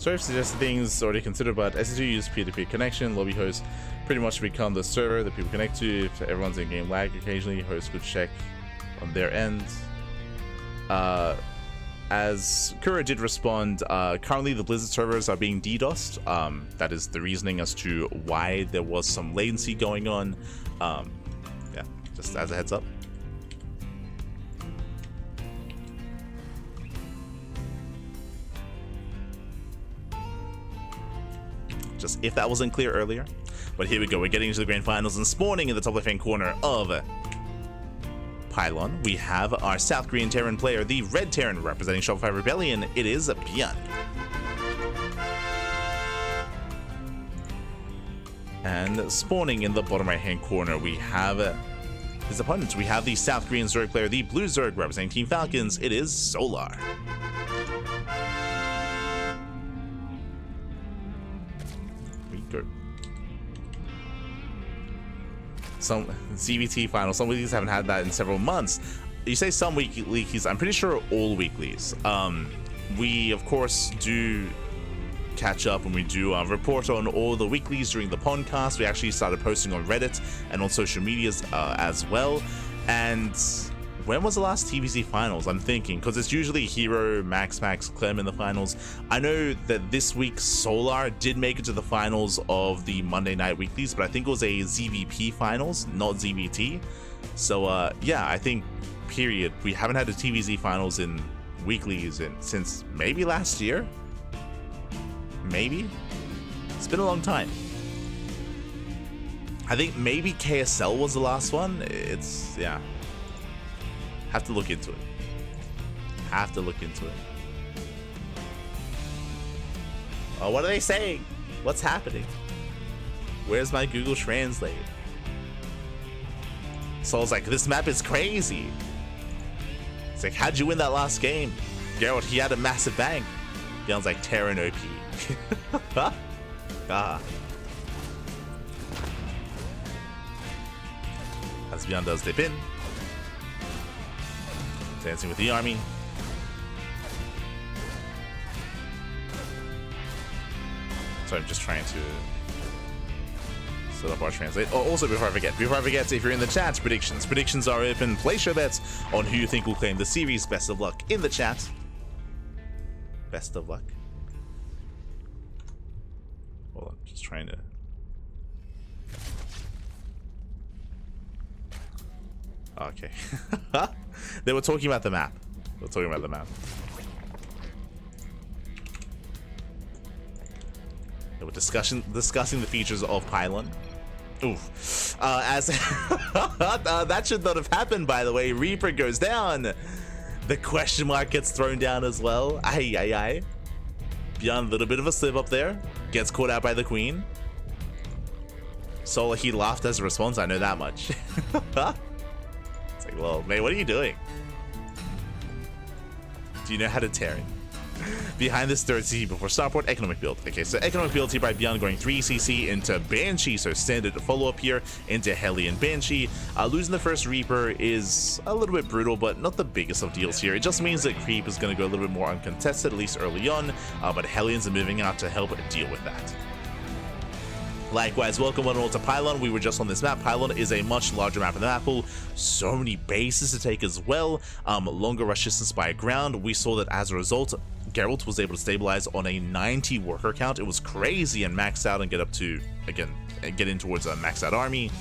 Sorry for suggesting things already considered, but SC2 uses peer-to-peer connection. Lobby hosts pretty much become the server that people connect to. If everyone's in game lag occasionally, hosts could check on their end. As Kura did respond, currently the Blizzard servers are being DDoSed. That is the reasoning as to why there was some latency going on. Yeah, just as a heads up. Just if that wasn't clear earlier. But here we go, we're getting into the grand finals, and spawning in the top left-hand corner of Pylon, we have our South Korean Terran player, the Red Terran representing Shopify Rebellion. It is ByuN. And spawning in the bottom right-hand corner, we have his opponents. We have the South Korean Zerg player, the Blue Zerg representing Team Falcons. It is Solar. We go. Some ZvT finals. Some weeklies haven't had that in several months. You say some weeklies, I'm pretty sure all weeklies. We of course do catch up and we do report on all the weeklies during the podcast. We actually started posting on Reddit and on social medias as well. And when was the last TVZ finals? I'm thinking, because it's usually Hero, Max, Clem in the finals. I know that this week Solar did make it to the finals of the Monday night weeklies, but I think it was a ZVP finals, not ZvT. So yeah, I think period, we haven't had a TVZ finals in weeklies since maybe last year. Maybe it's been a long time. I think maybe KSL was the last one. It's, yeah, have to look into it. Oh, what are they saying? What's happening? Where's my Google Translate? Soul's like, this map is crazy. It's like, how'd you win that last game? Geralt, he had a massive bang. ByuN's like, Terran OP. Ah. As ByuN does dip in. Dancing with the army. So I'm just trying to set up our translate. Oh, also before I forget, if you're in the chat, predictions are open. Place your bets on who you think will claim the series. Best of luck in the chat. Best of luck. Hold on, just trying to. Okay. They were talking about the map. They were discussing the features of Pylon. Oof. As that should not have happened, by the way. Reaper goes down. The question mark gets thrown down as well. Aye. ByuN, a little bit of a slip up there. Gets caught out by the queen. Solar, he laughed as a response. I know that much. It's like, well, mate, what are you doing? Do you know how to Terran? Behind this third CC before starport, economic build. Okay, so economic build here by ByuN going 3CC into Banshee, so standard follow-up here into Hellion Banshee. Losing the first Reaper is a little bit brutal, but not the biggest of deals here. It just means that Creep is going to go a little bit more uncontested, at least early on, but Hellions are moving out to help deal with that. Likewise, welcome one and all to Pylon. We were just on this map. Pylon is a much larger map in the map pool. So many bases to take as well. Longer rush distance by ground. We saw that as a result, Geralt was able to stabilize on a 90 worker count. It was crazy and max out and get up to, again, get in towards a maxed out army.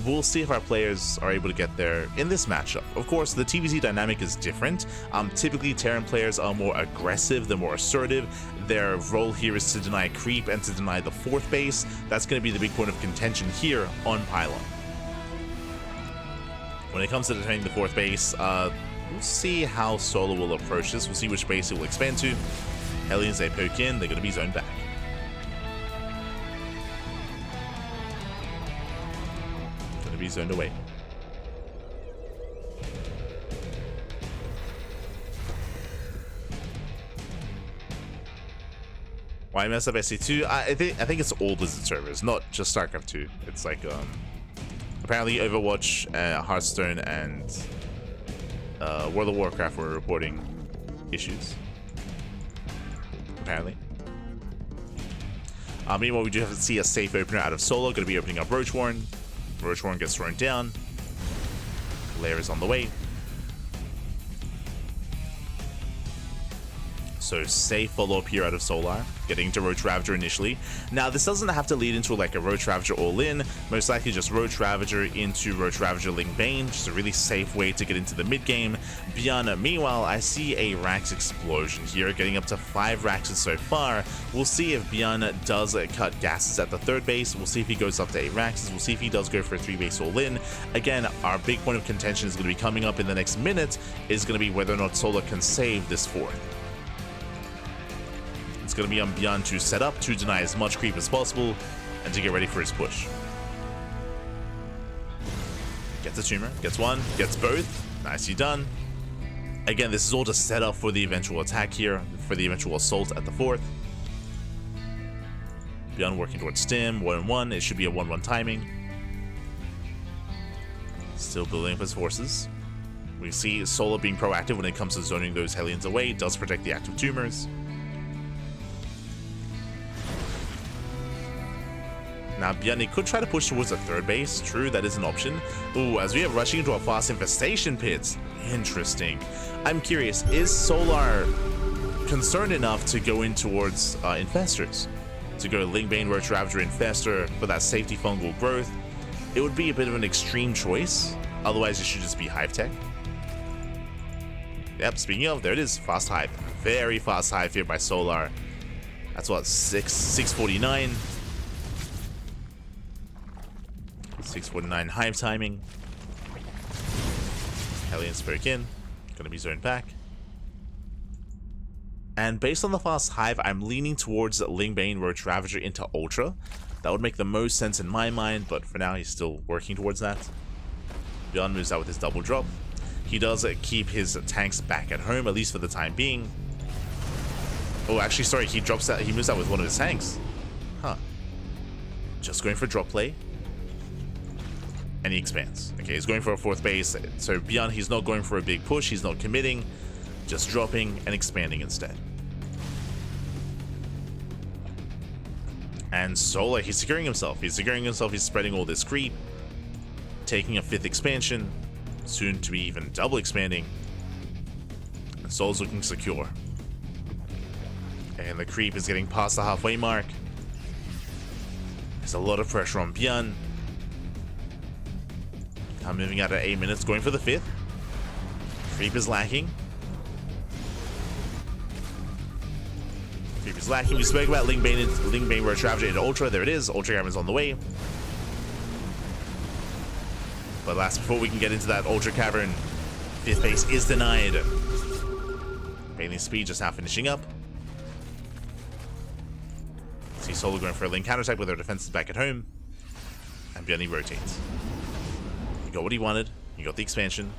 We'll see if our players are able to get there in this matchup. Of course, the TVZ dynamic is different. Typically, Terran players are more aggressive, they're more assertive. Their role here is to deny creep and to deny the fourth base. That's going to be the big point of contention here on Pylon. When it comes to defending the fourth base, we'll see how Solar will approach this. We'll see which base it will expand to. Hellions, they poke in, they're going to be zoned back. Be zoned away. Why mess up SC2? I think it's all Blizzard servers, not just StarCraft 2. It's like apparently Overwatch, Hearthstone, and World of Warcraft were reporting issues. apparently. Meanwhile, we do have to see a safe opener out of Solo. Going to be opening up Roach Warren. Roach Warren gets thrown down. Lair is on the way. So safe follow-up here out of Solar, getting to Roach Ravager initially. Now, this doesn't have to lead into like a Roach Ravager all-in. Most likely just Roach Ravager into Roach Ravager Ling Bane. Just a really safe way to get into the mid-game. ByuN, meanwhile, I see a Rax explosion here, getting up to 5 Raxes so far. We'll see if ByuN does cut gases at the 3rd base. We'll see if he goes up to 8 Raxes. We'll see if he does go for a 3-base all-in. Again, our big point of contention is going to be coming up in the next minute, is going to be whether or not Solar can save this 4th. It's going to be on ByuN to set up, to deny as much creep as possible, and to get ready for his push. Gets a tumor, gets one, gets both. Nicely done. Again, this is all just set up for the eventual attack here, for the eventual assault at the 4th. ByuN working towards Stim, 1-1. It should be a 1-1 timing. Still building up his forces. We see Solar being proactive when it comes to zoning those Hellions away. Does protect the active tumors. Now, ByuN could try to push towards the 3rd base. True, that is an option. Ooh, as we are rushing into a fast infestation pit. Interesting. I'm curious, is Solar concerned enough to go in towards Infestors? To go Ling Bane, Roach Ravager, Infestor for that safety fungal growth? It would be a bit of an extreme choice. Otherwise, it should just be Hive Tech. Yep, speaking of, there it is. Fast Hive. Very fast Hive here by Solar. That's what, 649. 649 Hive timing. Hellion spoke in. Gonna be zoned back. And based on the fast Hive, I'm leaning towards Ling Bane, Roach Ravager into Ultra. That would make the most sense in my mind, but for now he's still working towards that. ByuN moves out with his double drop. He does keep his tanks back at home, at least for the time being. Oh, actually, sorry, he drops out. He moves out with one of his tanks. Huh. Just going for drop play. And he expands. Okay, he's going for a 4th base. So ByuN, he's not going for a big push. He's not committing. Just dropping and expanding instead. And Solar, he's securing himself. He's securing himself. He's spreading all this creep. Taking a 5th expansion. Soon to be even double expanding. And Solar's looking secure. And the creep is getting past the halfway mark. There's a lot of pressure on ByuN. I'm moving out at 8 minutes, going for the 5th. Creep is lacking. Creep is lacking. We spoke about Ling Bane, Roach Ravager into Ultra. There it is. Ultra Cavern's on the way. But last, before we can get into that Ultra Cavern, 5th base is denied. Bane's speed just now finishing up. See Solar going for a Ling counterattack with their defenses back at home. And ByuN rotates. He got what he wanted. He got the expansion.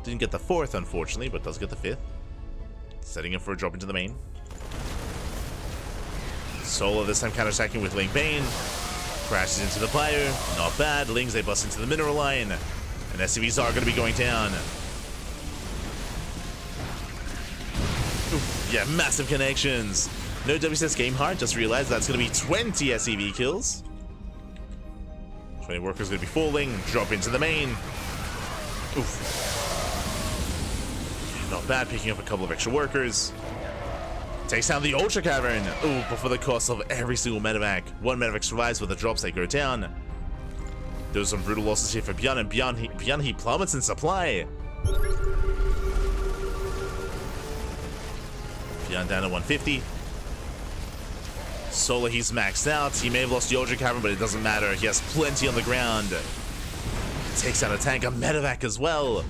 Didn't get the 4th, unfortunately, but does get the 5th. Setting him for a drop into the main. Solar this time counterattacking with Ling Bane. Crashes into the Bio. Not bad. Lings, they bust into the mineral line. And SCVs are going to be going down. Oof, yeah, massive connections. No WCS game hard. Just realized that's going to be 20 SCV kills. 20 workers going to be falling. Drop into the main. Oof. Not bad, picking up a couple of extra workers. Takes down the Ultra Cavern. Ooh, but for the cost of every single medevac. One medevac survives with the drops, they go down. There's some brutal losses here for ByuN, and ByuN he plummets in supply. ByuN down to 150. Solar, he's maxed out. He may have lost the Ultra Cavern, but it doesn't matter. He has plenty on the ground. Takes out a tank, a medevac as well.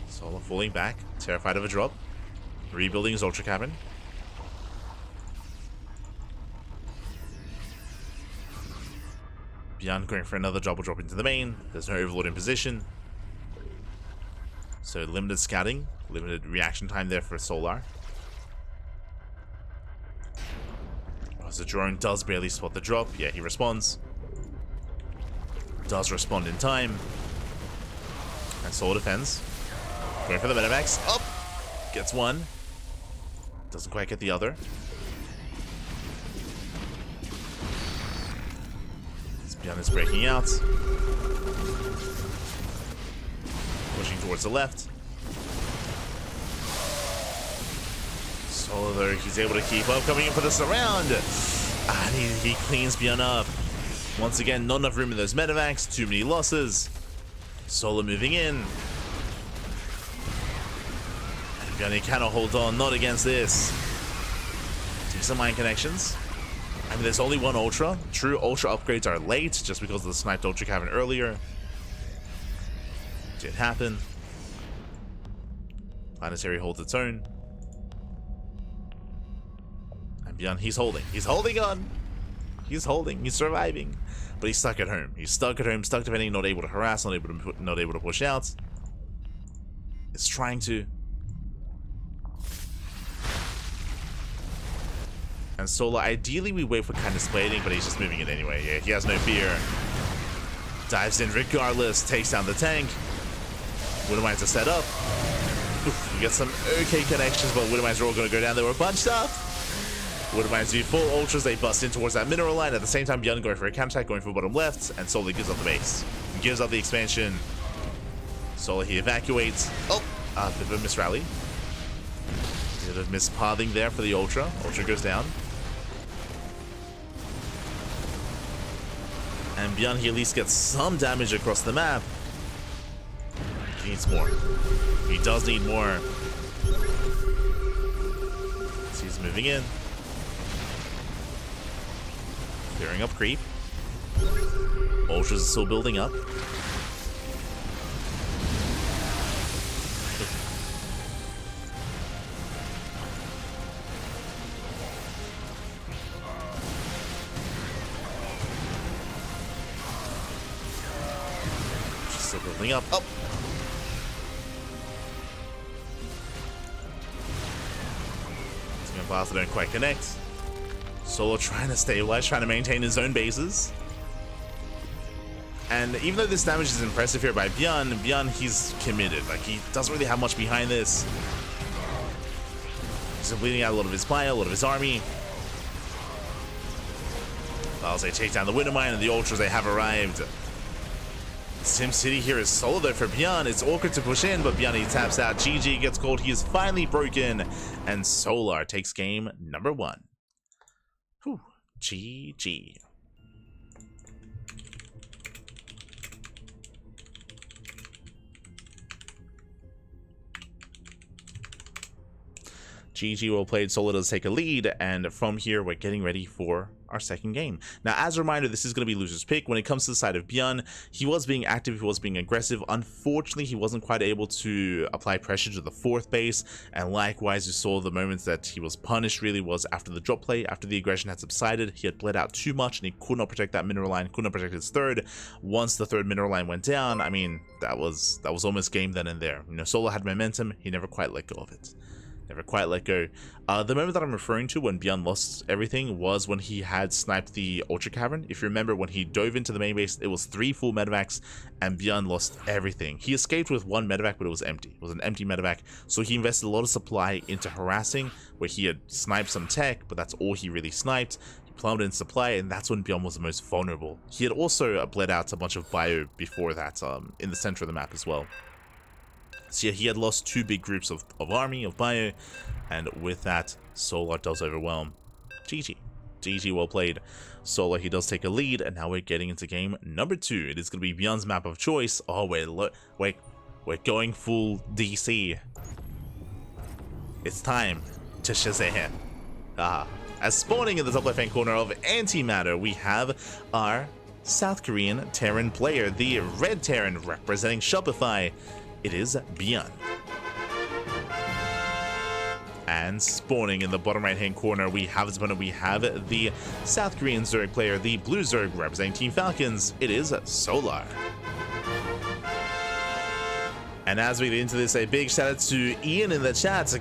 Solar falling back, terrified of a drop. Rebuilding his Ultra Cavern. ByuN going for another double drop into the main. There's no Overlord in position. So limited scouting, limited reaction time there for Solar. As the drone does barely spot the drop. Yeah, he responds. Does respond in time. And Solar defends. Going for the Medivacs. Up! Gets one. Doesn't quite get the other. ByuN is breaking out. Pushing towards the left. Solo though, he's able to keep up, coming in for the surround. And he cleans ByuN up. Once again, not enough room in those Medivacs, too many losses. Solo moving in. And ByuN cannot hold on, not against this. Decent mine connections. I mean, there's only one Ultra. True Ultra upgrades are late, just because of the sniped Ultra Cavern earlier. Did happen. Planetary holds its own. And ByuN, he's holding. He's holding on. He's holding. He's surviving. But he's stuck at home. He's stuck at home, stuck defending, not able to harass, not able to push out. It's trying to. And Solo, ideally we wait for kind of splaining, but he's just moving it anyway. Yeah, he has no fear. Dives in regardless, takes down the tank. Widowmines to set up. Oof, you get some okay connections, but Widowmines are all going to go down. They were bunched up. Widowmines do full ultras, they bust in towards that mineral line. At the same time, ByuN going for a counterattack, going for bottom left, and Solo gives up the base. He gives up the expansion. Solo, he evacuates. Oh, bit of a misrally. Bit of mispathing there for the Ultra. Ultra goes down. And ByuN, he at least gets some damage across the map. He needs more. He does need more. So he's moving in. Clearing up creep. Ultras are still building up. Still building up. Up. Blast don't quite connect. Solo trying to stabilize, trying to maintain his own bases. And even though this damage is impressive here by ByuN, he's committed. Like, he doesn't really have much behind this. He's bleeding out a lot of his bio, a lot of his army. As they take down the Winter Mine and the Ultras, they have arrived. SimCity here is solo though for ByuN. It's awkward to push in, but ByuN, he taps out. GG gets called. He is finally broken. And Solar takes game number 1. Whew. GG. GG, well played. Solar does take a lead, and from here we're getting ready for our second game. Now, as a reminder, this is going to be loser's pick. When it comes to the side of ByuN, he was being active, he was being aggressive. Unfortunately, he wasn't quite able to apply pressure to the 4th base, and likewise, you saw the moments that he was punished really was after the drop play, after the aggression had subsided. He had bled out too much, and he could not protect that mineral line, could not protect his 3rd. Once the 3rd mineral line went down, I mean, that was almost game then and there. You know, Solar had momentum, he never quite let go of it. Never quite let go. The moment that I'm referring to when ByuN lost everything was when he had sniped the Ultra Cavern. If you remember, when he dove into the main base, it was 3 full medevacs, and ByuN lost everything. He escaped with 1 medevac, but it was empty. It was an empty medevac, so he invested a lot of supply into harassing, where he had sniped some tech, but that's all he really sniped. He plummeted in supply, and that's when ByuN was the most vulnerable. He had also bled out a bunch of bio before that, in the center of the map as well. So yeah, he had lost 2 big groups of army, of bio, and with that, Solar does overwhelm. GG. GG, well played. Solar, he does take a lead, and now we're getting into game number 2. It is going to be ByuN's map of choice. Oh, we're going full DC. It's time to Shazam. As spawning in the top left-hand corner of Antimatter, we have our South Korean Terran player, the Red Terran representing Shopify. It is ByuN. And spawning in the bottom right-hand corner, we have his opponent. We have the South Korean Zerg player, the Blue Zerg representing Team Falcons. It is Solar. And as we get into this, a big shout out to Ian in the chat.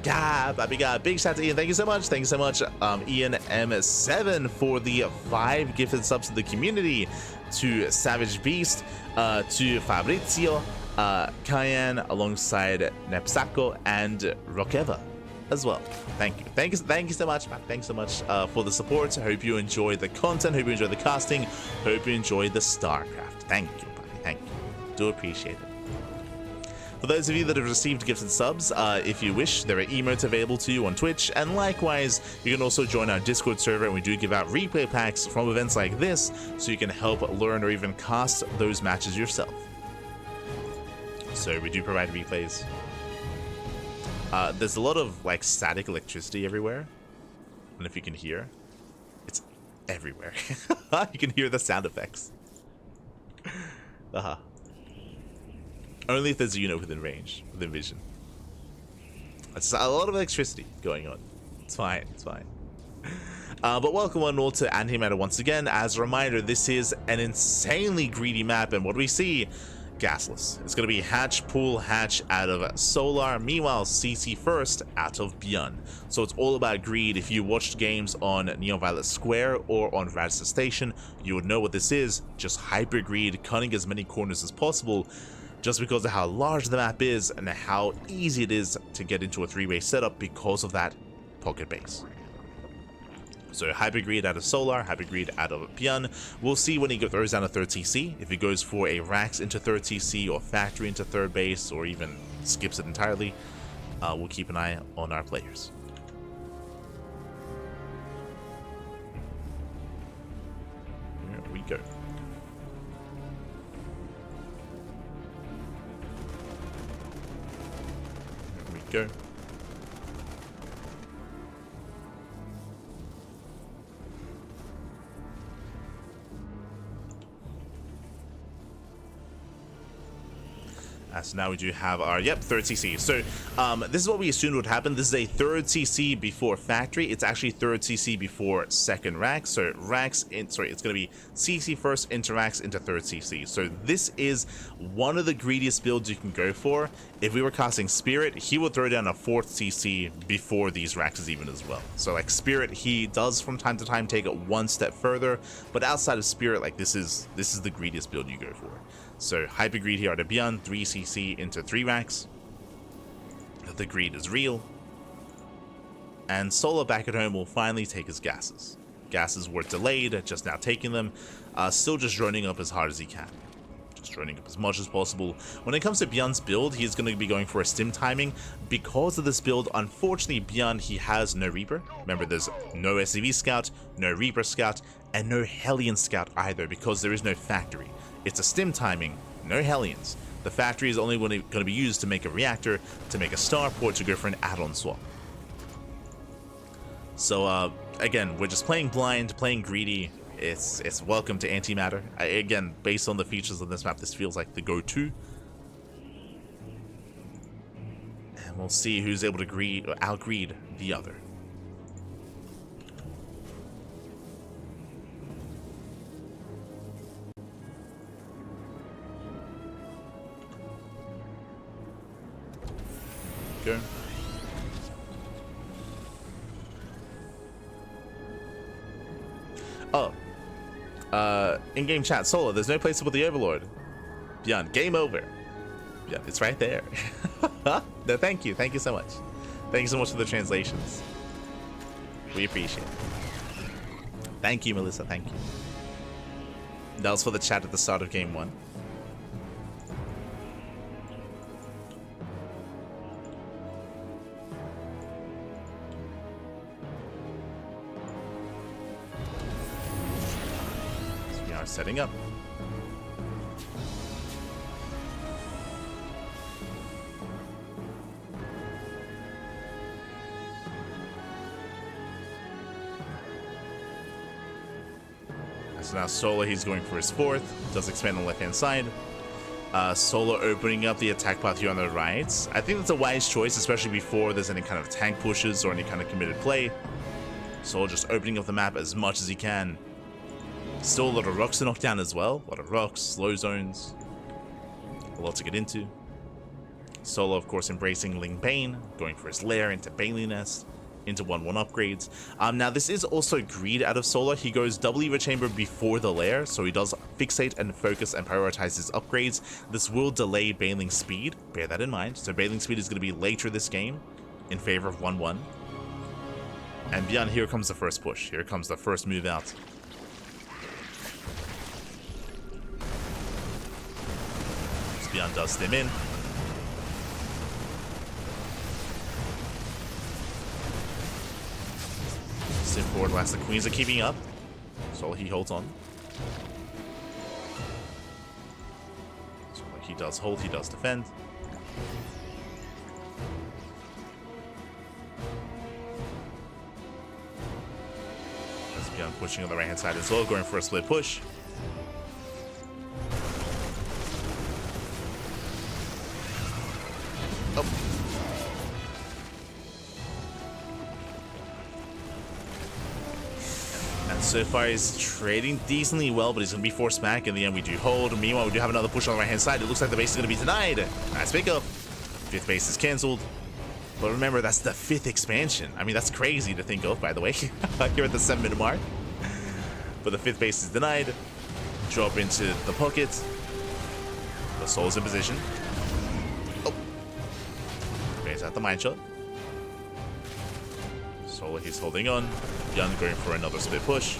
Big shout out to Ian. Thank you so much. Thank you so much, Ian M7, for the 5 gifted subs to the community. To Savage Beast, to Fabrizio, Cayenne alongside Nepsako and Rokeva as well. Thank you so much, man. Thanks so much for the support. I hope you enjoy the content, hope you enjoy the casting, hope you enjoy the StarCraft. Thank you, buddy. Thank you. Do appreciate it. For those of you that have received gifted subs, if you wish, there are emotes available to you on Twitch, and likewise, you can also join our Discord server, and we do give out replay packs from events like this, so you can help learn or even cast those matches yourself. So we do provide replays. There's a lot of like static electricity everywhere, and if you can hear, it's everywhere. You can hear the sound effects. Only if there's a unit within range, within vision. It's a lot of electricity going on. It's fine, it's fine. But welcome on all to Antimatter once again. As a reminder, this is an insanely greedy map, and what we see, gasless. It's going to be hatch, pool, hatch out of Solar, meanwhile CC first out of ByuN. So it's all about greed. If you watched games on Neon Violet Square or on Radisson Station, you would know what this is. Just hyper greed, cutting as many corners as possible, just because of how large the map is and how easy it is to get into a three-way setup because of that pocket base. So hyper greed out of Solar, hyper greed out of ByuN. We'll see when he throws down a third CC, if he goes for a Rax into third CC or Factory into third base, or even skips it entirely. We'll keep an eye on our players. Here we go. Go. So now we do have our, third CC. So this is what we assumed would happen. This is a third CC before Factory. It's actually third CC before second Rax. So Rax, it's going to be CC first into Rax into third CC. So this is one of the greediest builds you can go for. If we were casting Spirit, he would throw down a fourth CC before these Raxes even as well. So like Spirit, he does from time to time take it one step further, but outside of Spirit, like this is the greediest build you go for. So hyper greed here out of ByuN, 3 CC into 3 Rax. The greed is real. And Solo back at home will finally take his gases. Gases were delayed, just now taking them. Still just droning up as hard as he can. Just droning up as much as possible. When it comes to ByuN's build, he's going to be going for a stim timing. Because of this build, unfortunately, ByuN, he has no Reaper. Remember, there's no SCV Scout, no Reaper Scout, and no Hellion Scout either, because there is no Factory. It's a stim timing, no Hellions. The Factory is only going to be used to make a reactor, to make a starport, to go for an add-on swap. So again, we're just playing blind, playing greedy. It's welcome to Antimatter. Again, based on the features of this map, this feels like the go-to. And we'll see who's able to out-greed the other. Go. Oh. In-game chat, Solo, there's no place to put the Overlord. ByuN, game over. Yeah, it's right there. No, thank you. Thank you so much. Thank you so much for the translations. We appreciate it. Thank you, Melissa. Thank you. That was for the chat at the start of game 1. Setting up. So now Solo, he's going for his fourth. Does expand on the left-hand side. Solo opening up the attack path here on the right. I think that's a wise choice, especially before there's any kind of tank pushes or any kind of committed play. Solo just opening up the map as much as he can. Still a lot of rocks to knock down as well. A lot of rocks, slow zones. A lot to get into. Solo, of course, embracing Ling Bane, going for his lair into Bailey Nest. into 1/1 upgrades. Now this is also greed out of Solar. He goes double Evo Chamber before the lair, so he does fixate and focus and prioritize his upgrades. This will delay Bailing Speed, bear that in mind. So Bailing Speed is going to be later this game in favor of 1/1. And ByuN, here comes the first push. Here comes the first move out. ByuN does stem in. Stim forward whilst the queens are keeping up. So he holds on. So like he does hold, he does defend. As ByuN pushing on the right hand side as well, going for a split push. Oh. And so far he's trading decently well, but he's going to be forced back. In the end, we do hold. Meanwhile, we do have another push on the right-hand side. It looks like the base is going to be denied. Nice pickup. 5th base is cancelled. But remember, that's the 5th expansion. I mean, that's crazy to think of, by the way. Here at the 7-minute mark. But the 5th base is denied. Drop into the pocket. The soul's in position. At the mine shot. Solar, he's holding on. ByuN going for another split push.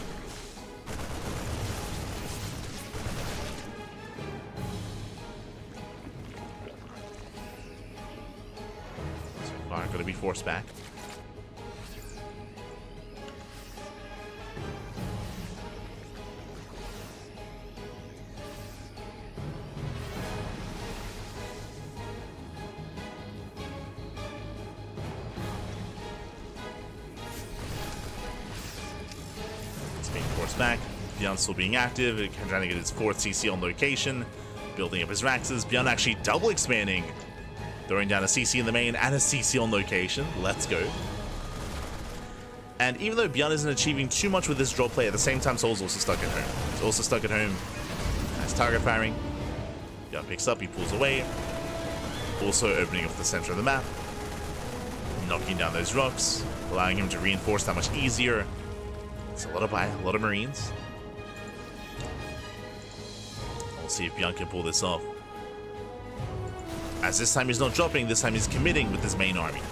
So far, going to be forced back. Back. ByuN still being active, trying to get his 4th CC on location, building up his Raxes. ByuN actually double expanding, throwing down a CC in the main and a CC on location. Let's go. And even though ByuN isn't achieving too much with this draw play, at the same time Soul's also stuck at home. He's also stuck at home. Nice target firing. ByuN picks up, he pulls away. Also opening up the center of the map, knocking down those rocks, allowing him to reinforce that much easier. It's a lot of a lot of Marines. We'll see if ByuN can pull this off. As this time he's not dropping, this time he's committing with his main army.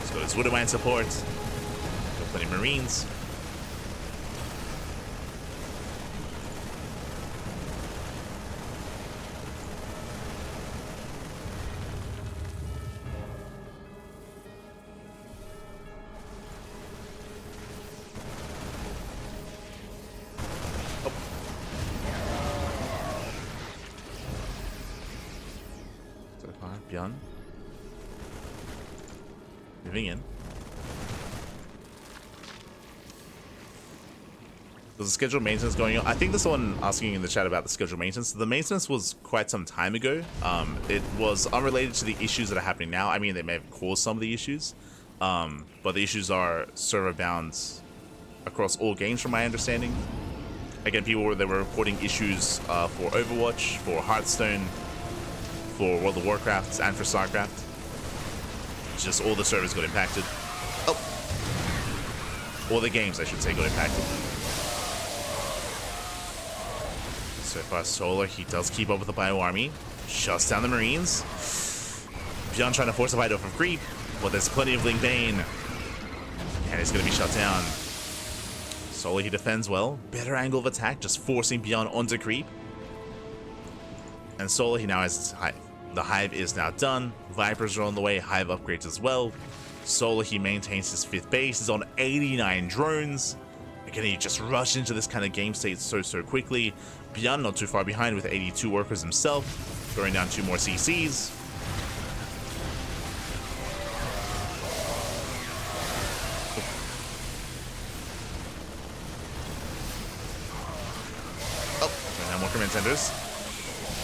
He's got his Widowmine support. Got plenty of Marines. ByuN moving in. There's a scheduled maintenance going on. I think there's someone asking in the chat about the scheduled maintenance. The maintenance was quite some time ago. It was unrelated to the issues that are happening now. I mean, they may have caused some of the issues, but the issues are server bound across all games from my understanding. Again, people were reporting issues for Overwatch, for Hearthstone, for World of Warcraft, and for StarCraft. Just all the servers got impacted. Oh! All the games, I should say, got impacted. So far, Solar, he does keep up with the Bio Army. Shuts down the Marines. ByuN trying to force a fight off of creep, but there's plenty of Ling Bane. And it's going to be shut down. Solar, he defends well. Better angle of attack, just forcing ByuN onto creep. And Solar, he now has his Hive. The Hive is now done. Vipers are on the way. Hive upgrades as well. Solar, he maintains his 5th base. He's on 89 drones. Again, he just rushed into this kind of game state so quickly. ByuN not too far behind with 82 workers himself. Throwing down 2 more CCs. Oh, throwing down more command centers.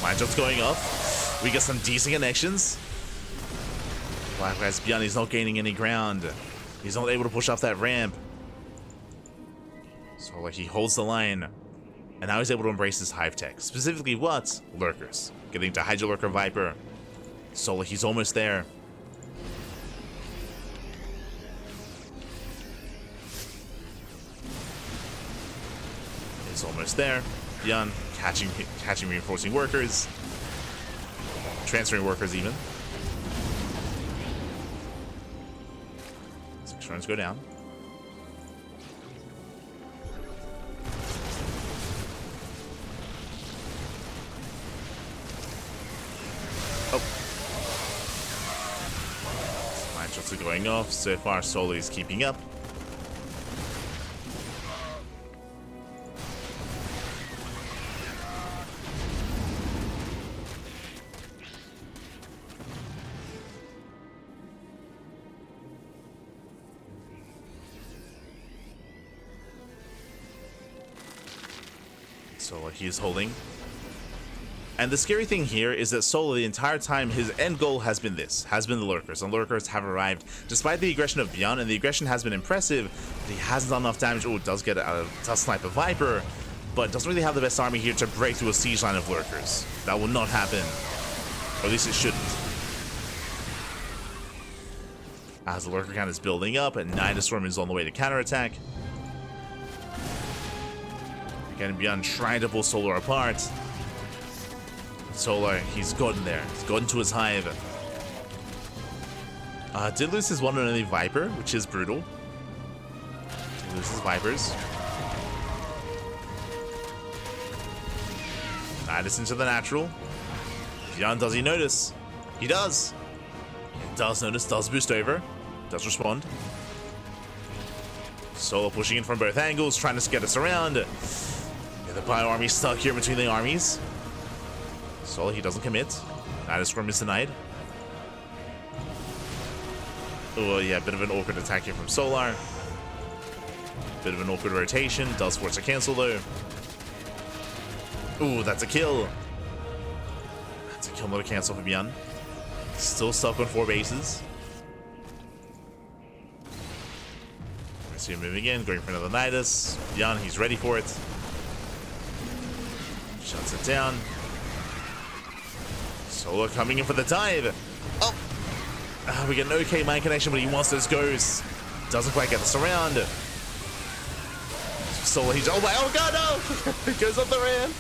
Mine job's going off. We get some decent connections. Black Guy's ByuN, he's not gaining any ground. He's not able to push off that ramp. So like he holds the line. And now he's able to embrace his Hive tech. Specifically what? Lurkers. Getting to Hydra Lurker Viper. So like he's almost there. It's almost there. ByuN catching reinforcing workers. Transferring workers even. 6 turns go down. Oh. Mine shots are going off. So far, Solo is keeping up. Solo, he is holding. And the scary thing here is that Solo, the entire time, his end goal has been the lurkers, and lurkers have arrived. Despite the aggression of ByuN, and the aggression has been impressive, but he hasn't done enough damage. Oh, does snipe a Viper, but doesn't really have the best army here to break through a siege line of lurkers. That will not happen. Or at least it shouldn't. As the lurker count is building up, and Nidastorm is on the way to counterattack. Again, ByuN trying to pull Solar apart. Solar, he's gotten there. He's gotten to his hive. Did lose his one and only Viper, which is brutal. Did lose his Vipers. Nidus into the natural. ByuN, does he notice? He does. He does notice, does boost over. Does respond. Solar pushing in from both angles, trying to get us around. The Bio army stuck here between the armies. Solar, he doesn't commit. Nidastorm is denied. Oh, yeah, bit of an awkward attack here from Solar. Bit of an awkward rotation. Does force a cancel, though. Ooh, that's a kill. That's a kill, not a cancel for ByuN. Still stuck on 4 bases. I see him moving in, going for another Nidus. ByuN, he's ready for it. Shuts it down. Solo coming in for the dive. Oh! We get an okay mine connection, but he wants those ghosts. Doesn't quite get this around. Solo, he's... Oh my... Oh god, no! He goes up the ramp.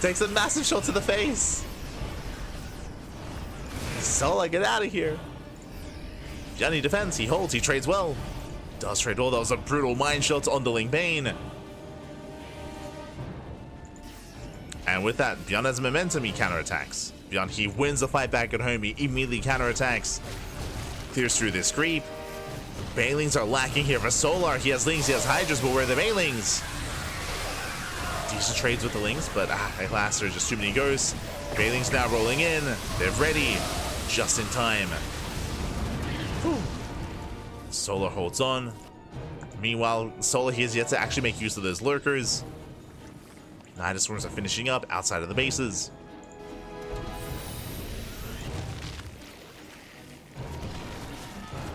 Takes a massive shot to the face. Solo, get out of here. ByuN, he defends. He holds. He trades well. Does trade well. That was a brutal mine shot on the Ling Bane. And with that, ByuN has momentum, he counterattacks. ByuN, he wins the fight back at home, he immediately counterattacks. Clears through this creep. Banelings are lacking here for Solar. He has Lings, he has Hydras, but where are the Banelings? Decent trades with the Lings, but alas, there's just too many ghosts. Banelings now rolling in. They're ready. Just in time. Whew. Solar holds on. Meanwhile, Solar, he has yet to actually make use of those lurkers. Nidastorms are finishing up outside of the bases.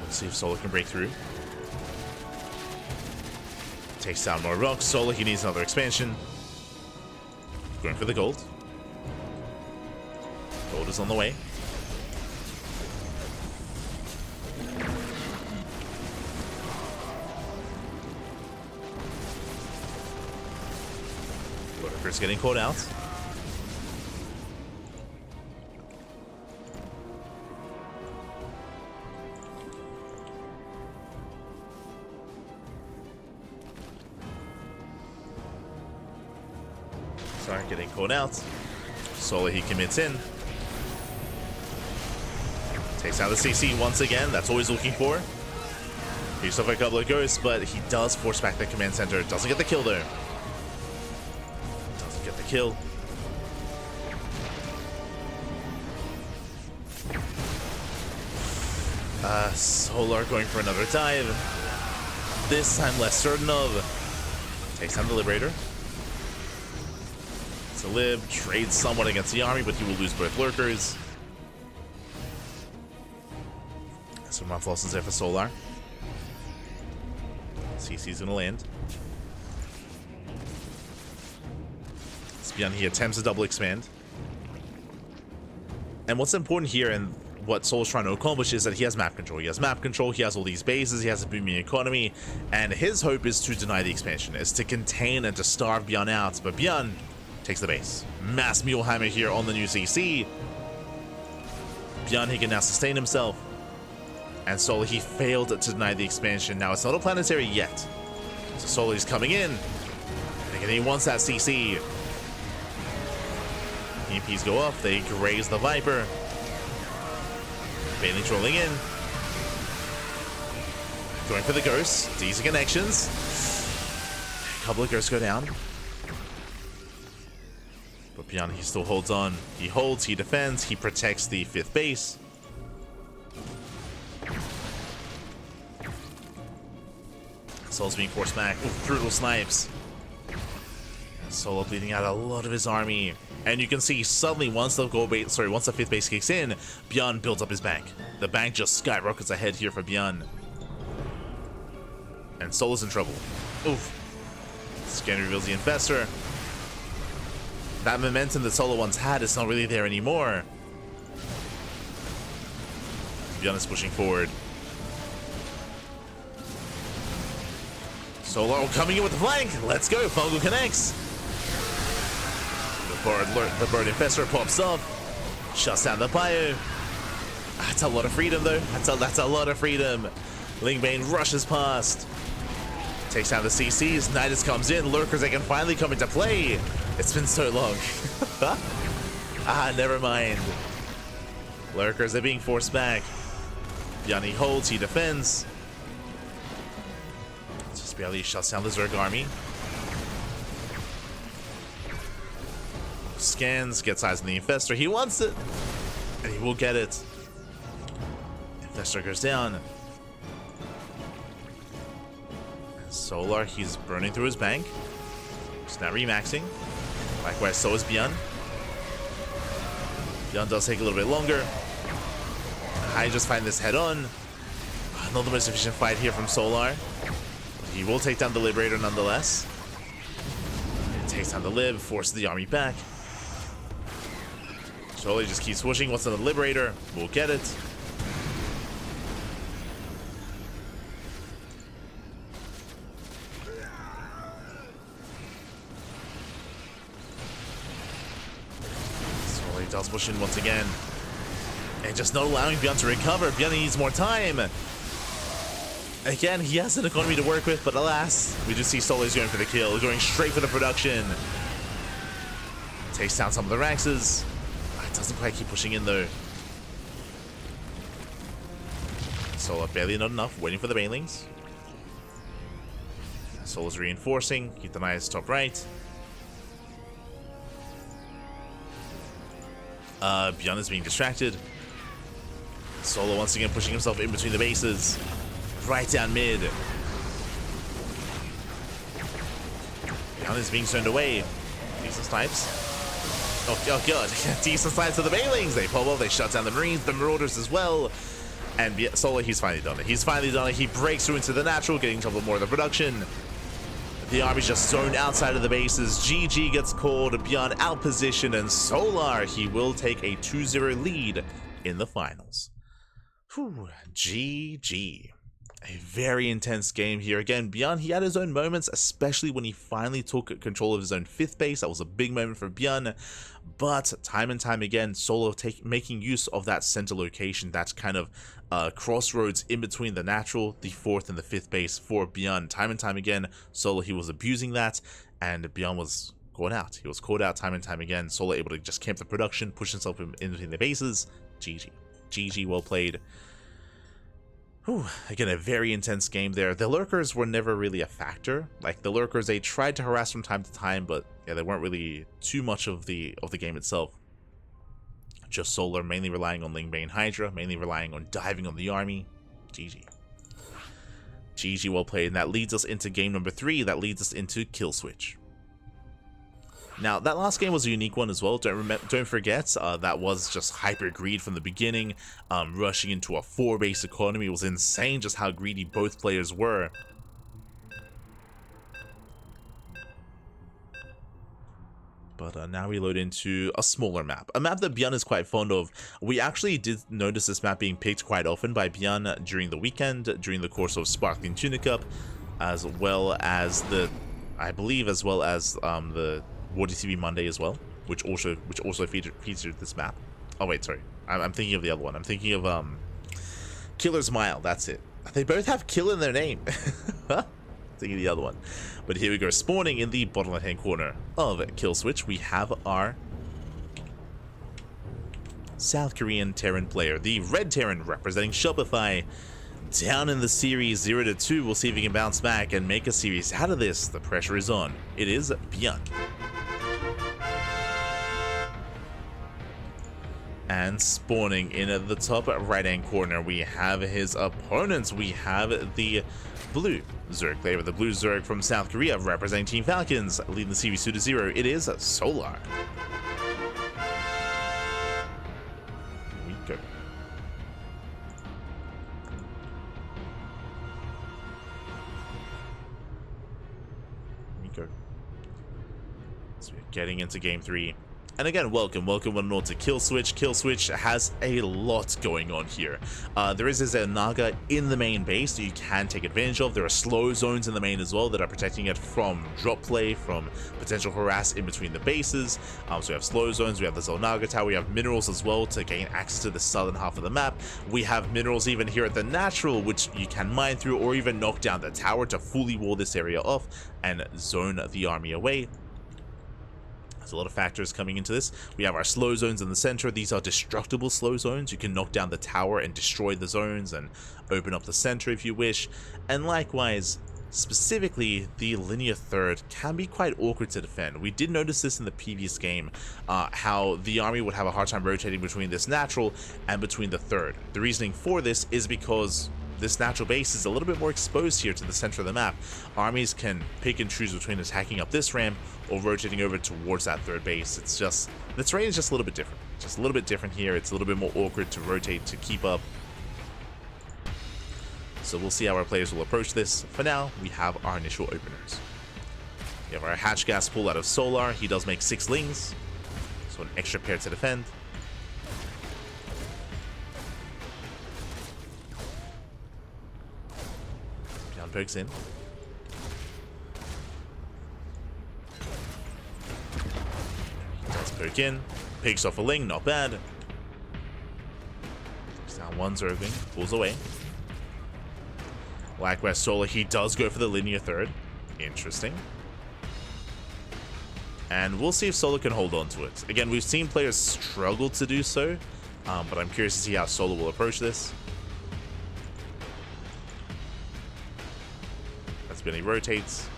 Let's see if Solar can break through. Takes down more rocks. Solar, he needs another expansion. Going for the gold. Gold is on the way. Lurker's getting caught out. Sorry, getting caught out. Solar, he commits in. Takes out the CC once again. That's all he's looking for. Picks off a couple of ghosts, but he does force back the command center. Doesn't get the kill though. Doesn't get the kill. Solar going for another dive. This time less certain of. Takes down the Liberator. It's a Lib. Trades somewhat against the army, but he will lose both lurkers. Some month losses there for Solar. CC's gonna land. ByuN, he attempts to double expand. And what's important here, and what Soul's trying to accomplish is that he has map control. He has map control, he has all these bases, he has a booming economy, and his hope is to deny the expansion, is to contain and to starve ByuN out. But ByuN takes the base. Mass Mule Hammer here on the new CC. ByuN, he can now sustain himself. And Soul, he failed to deny the expansion. Now, it's not a planetary yet. So Soul is coming in. And again, he wants that CC. EMPs go off, they graze the Viper. Bailey trolling in. Going for the ghosts. Decent connections. A couple of ghosts go down. But ByuN, he still holds on. He holds, he defends, he protects the 5th base. Soul's being forced back. Ooh, brutal snipes. Solo bleeding out a lot of his army. And you can see suddenly once the once the 5th base kicks in, ByuN builds up his bank. The bank just skyrockets ahead here for ByuN. And Solo's in trouble. Oof. Scan reveals the Infestor. That momentum that Solo once had is not really there anymore. ByuN is pushing forward. Solo coming in with the flank. Let's go. Fungal connects. The bird Infestor pops up. Shuts down the Bio. That's a lot of freedom, though. That's a lot of freedom. Lingbane rushes past. Takes down the CCs. Nidus comes in. Lurkers, they can finally come into play. It's been so long. Never mind. Lurkers are being forced back. ByuN, he holds, he defends. Just barely shuts down the Zerg army. Scans, gets eyes on the Infestor. He wants it. And he will get it. Infestor goes down. And Solar, he's burning through his bank. He's not remaxing. Likewise, so is ByuN. ByuN does take a little bit longer. I just find this head on. Not the most efficient fight here from Solar. He will take down the Liberator nonetheless. It takes down the Lib, forces the army back. Solar just keeps pushing. What's on the Liberator? We'll get it. Solar does push in once again. And just not allowing ByuN to recover. ByuN needs more time. Again, he has an economy to work with, but alas, we just see Solar's going for the kill, going straight for the production. Takes down some of the Raxes. Doesn't quite keep pushing in though. Solar barely not enough, waiting for the Banelings. Solar's reinforcing, he denies top right. ByuN is being distracted. Solar once again pushing himself in between the bases. Right down mid. ByuN is being turned away. Decent snipes. Oh god, decent snipes to the Banelings. They pop up, they shut down the Marines, the Marauders as well. And Solar, he's finally done it. He's finally done it. He breaks through into the natural, getting to more of the production. The army's just zoned outside of the bases. GG gets called, ByuN out position, and Solar, he will take a 2-0 lead in the finals. Whew, GG. A very intense game here. Again, ByuN, he had his own moments, especially when he finally took control of his own 5th base. That was a big moment for ByuN. But time and time again, Solo making use of that center location, that kind of crossroads in between the natural, the 4th, and the 5th base for ByuN. Time and time again, Solo, he was abusing that, and ByuN was caught out. He was caught out time and time again. Solo able to just camp the production, push himself in between the bases. GG. GG, well played. Whew, again, a very intense game there. The Lurkers were never really a factor. Like, the Lurkers, they tried to harass from time to time, but yeah, they weren't really too much of the game itself. Just Solar, mainly relying on Lingbane Hydra, mainly relying on diving on the army. GG. GG, well played. And that leads us into game number 3. That leads us into Kill Switch. Now, that last game was a unique one as well. Don't forget, that was just hyper greed from the beginning. Rushing into a 4-base economy. It was insane just how greedy both players were. But now we load into a smaller map, a map that ByuN is quite fond of. We actually did notice this map being picked quite often by ByuN during the weekend, during the course of Sparkling Tuna Cup, as well as the, I believe, as well as the WarTTV Monday as well, which also featured this map. Oh wait, sorry, I'm thinking of the other one. I'm thinking of Killer's Mile. That's it. They both have kill in their name. Thinking of the other one. But here we go, spawning in the bottom left hand corner of Kill Switch, we have our South Korean Terran player, the Red Terran representing Shopify, down in the series 0-2. We'll see if he can bounce back and make a series out of this. The pressure is on. It is ByuN. And spawning in at the top right hand corner, we have his opponents. We have the blue Zerg player with the blue Zerg from South Korea representing Team Falcons, leading the series 2-0. It is Solar. Here we go. Here we go. So we're getting into game 3. And again, welcome one and all to Kill Switch. Kill Switch has a lot going on here. There is a Naga in the main base that you can take advantage of. There are slow zones in the main as well that are protecting it from drop play, from potential harass in between the bases. So we have slow zones, we have the Zelnaga Tower, we have minerals as well to gain access to the southern half of the map. We have minerals even here at the natural, which you can mine through or even knock down the tower to fully wall this area off and zone the army away. There's a lot of factors coming into this. We have our slow zones in the center. These are destructible slow zones. You can knock down the tower and destroy the zones and open up the center if you wish. And likewise, specifically, the linear third can be quite awkward to defend. We did notice this in the previous game, how the army would have a hard time rotating between this natural and between the third. The reasoning for this is because this natural base is a little bit more exposed here to the center of the map. Armies can pick and choose between attacking up this ramp or rotating over towards that third base. It's just, the terrain is just a little bit different. Just a little bit different here. It's a little bit more awkward to rotate to keep up. So we'll see how our players will approach this. For now, we have our initial openers. We have our hatch gas pull out of Solar. He does make 6 lings, so an extra pair to defend. Pokes in. Does poke in. Picks off a ling, not bad. Takes down one Zergling, pulls away. Likewise, Solar, he does go for the linear third. Interesting. And we'll see if Solar can hold on to it. Again, we've seen players struggle to do so, but I'm curious to see how Solar will approach this. When he rotates,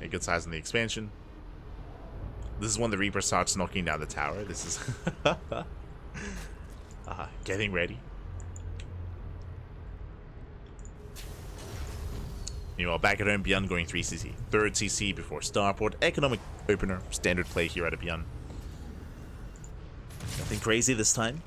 a good size in the expansion. This is when the Reaper starts knocking down the tower. This is getting ready. Meanwhile, back at home, ByuN going 3cc. Third CC before Starport. Economic opener, standard play here at ByuN. Nothing crazy this time.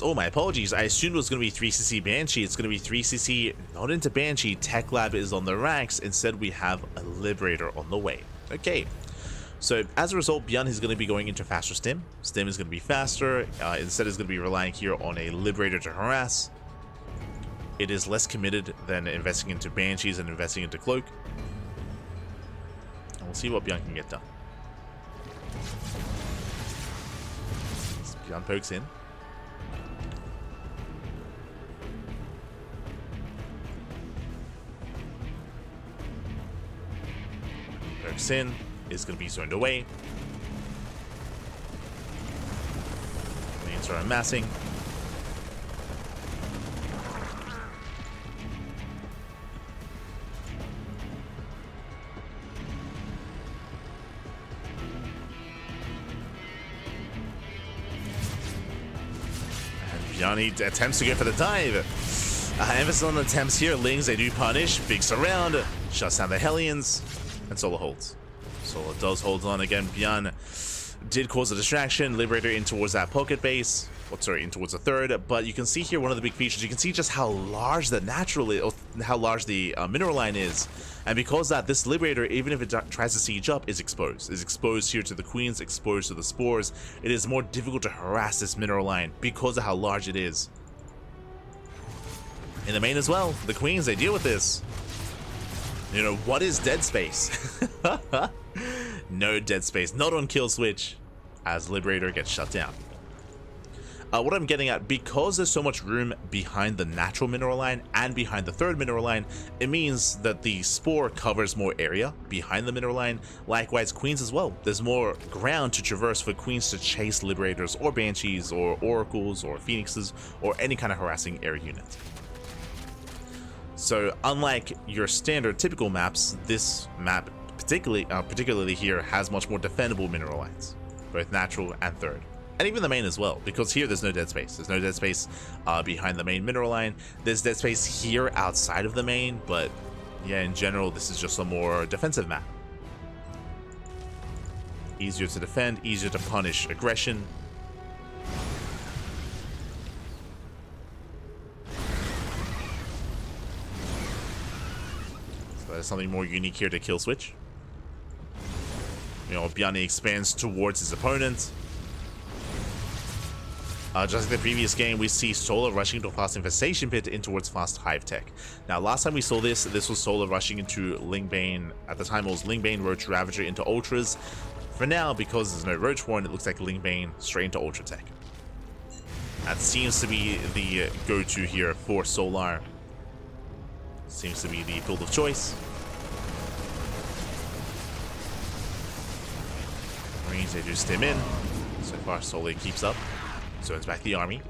Oh, my apologies. I assumed it was going to be 3cc Banshee. It's going to be 3cc, not into Banshee. Tech Lab is on the racks. Instead, we have a Liberator on the way. Okay. So, as a result, ByuN is going to be going into faster stim. Stim is going to be faster. Instead, is going to be relying here on a Liberator to harass. It is less committed than investing into Banshees and investing into Cloak. And we'll see what ByuN can get done. ByuN pokes in. In is going to be zoned away. Lanes are amassing. And ByuN attempts to go for the dive. Emphasis on attempts here. Lings, they do punish. Big surround. Shuts down the Hellions. And Solar holds. Solar does hold on again. ByuN did cause a distraction. Liberator in towards that pocket base. Sorry, in towards the third. But you can see here one of the big features. You can see just how large the how large the mineral line is. And because that, this Liberator, even if it tries to siege up, is exposed. Is exposed here to the Queens, exposed to the Spores. It is more difficult to harass this mineral line because of how large it is. In the main as well, the Queens, they deal with this. You know, what is dead space? No dead space, not on kill switch, as Liberator gets shut down. What I'm getting at, because there's so much room behind the natural mineral line and behind the third mineral line, it means that the Spore covers more area behind the mineral line. Likewise, Queens as well. There's more ground to traverse for Queens to chase Liberators or Banshees or Oracles or Phoenixes or any kind of harassing air unit. So unlike your standard typical maps, this map particularly here has much more defendable mineral lines, both natural and third. And even the main as well, because here there's no dead space. There's no dead space behind the main mineral line. There's dead space here outside of the main, but yeah, in general, this is just a more defensive map. Easier to defend, easier to punish aggression. So there's something more unique here to kill switch. You know, ByuN expands towards his opponent. Just like the previous game, we see Solar rushing to Fast Infestation Pit in towards Fast Hive Tech. Now, last time we saw this was Solar rushing into Lingbane. At the time, it was Lingbane, Roach Ravager into Ultras. For now, because there's no Roach Warren, it looks like Lingbane straight into Ultra Tech. That seems to be the go-to here for Solar. Seems to be the build of choice. Marines, they do stim in. So far, Solar keeps up. So it's back the army.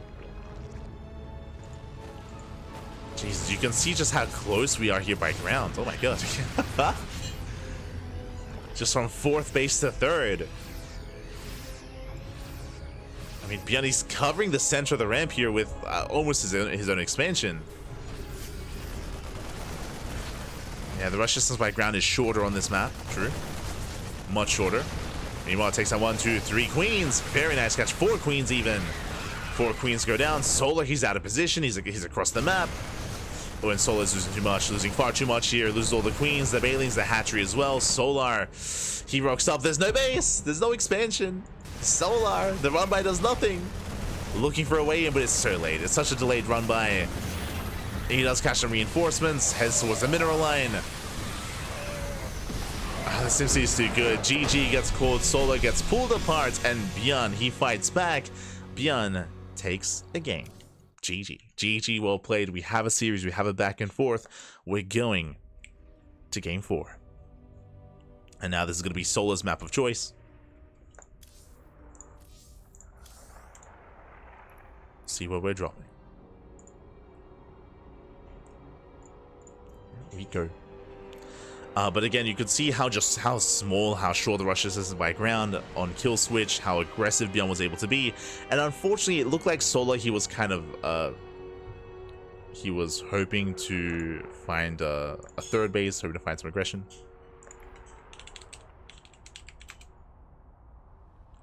Jesus, you can see just how close we are here by ground. Oh my god. Just from 4th base to 3rd. I mean, ByuN, he's covering the center of the ramp here with almost his own expansion. Yeah, the rush distance by ground is shorter on this map. True. Much shorter. Meanwhile, it takes on 1, 2, 3 Queens. Very nice catch. 4 Queens even. 4 Queens go down. Solar, he's out of position. He's across the map. Oh, and Solar's losing too much. Losing far too much here. Loses all the Queens, the Bailings, the Hatchery as well. Solar, he rocks up. There's no base. There's no expansion. Solar, the run by does nothing. Looking for a way in, but it's so late. It's such a delayed run by. He does catch some reinforcements. Heads towards the mineral line. The SimC is too good. GG gets called, Solar gets pulled apart, and ByuN, he fights back. ByuN takes the game. GG. GG, well played. We have a series, we have a back and forth. We're going to game 4. And now this is going to be Solar's map of choice. See where we're dropping. Here we go. But again, you could see how small, how short the rush is by ground on kill switch, how aggressive ByuN was able to be, and unfortunately, it looked like Solar, he was kind of he was hoping to find a 3rd base, hoping to find some aggression.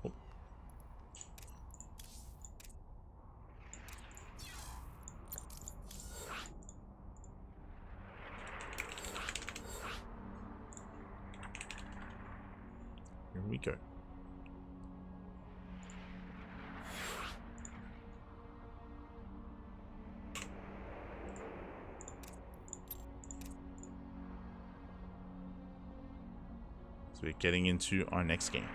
Oh. Here we go. So we're getting into our next game.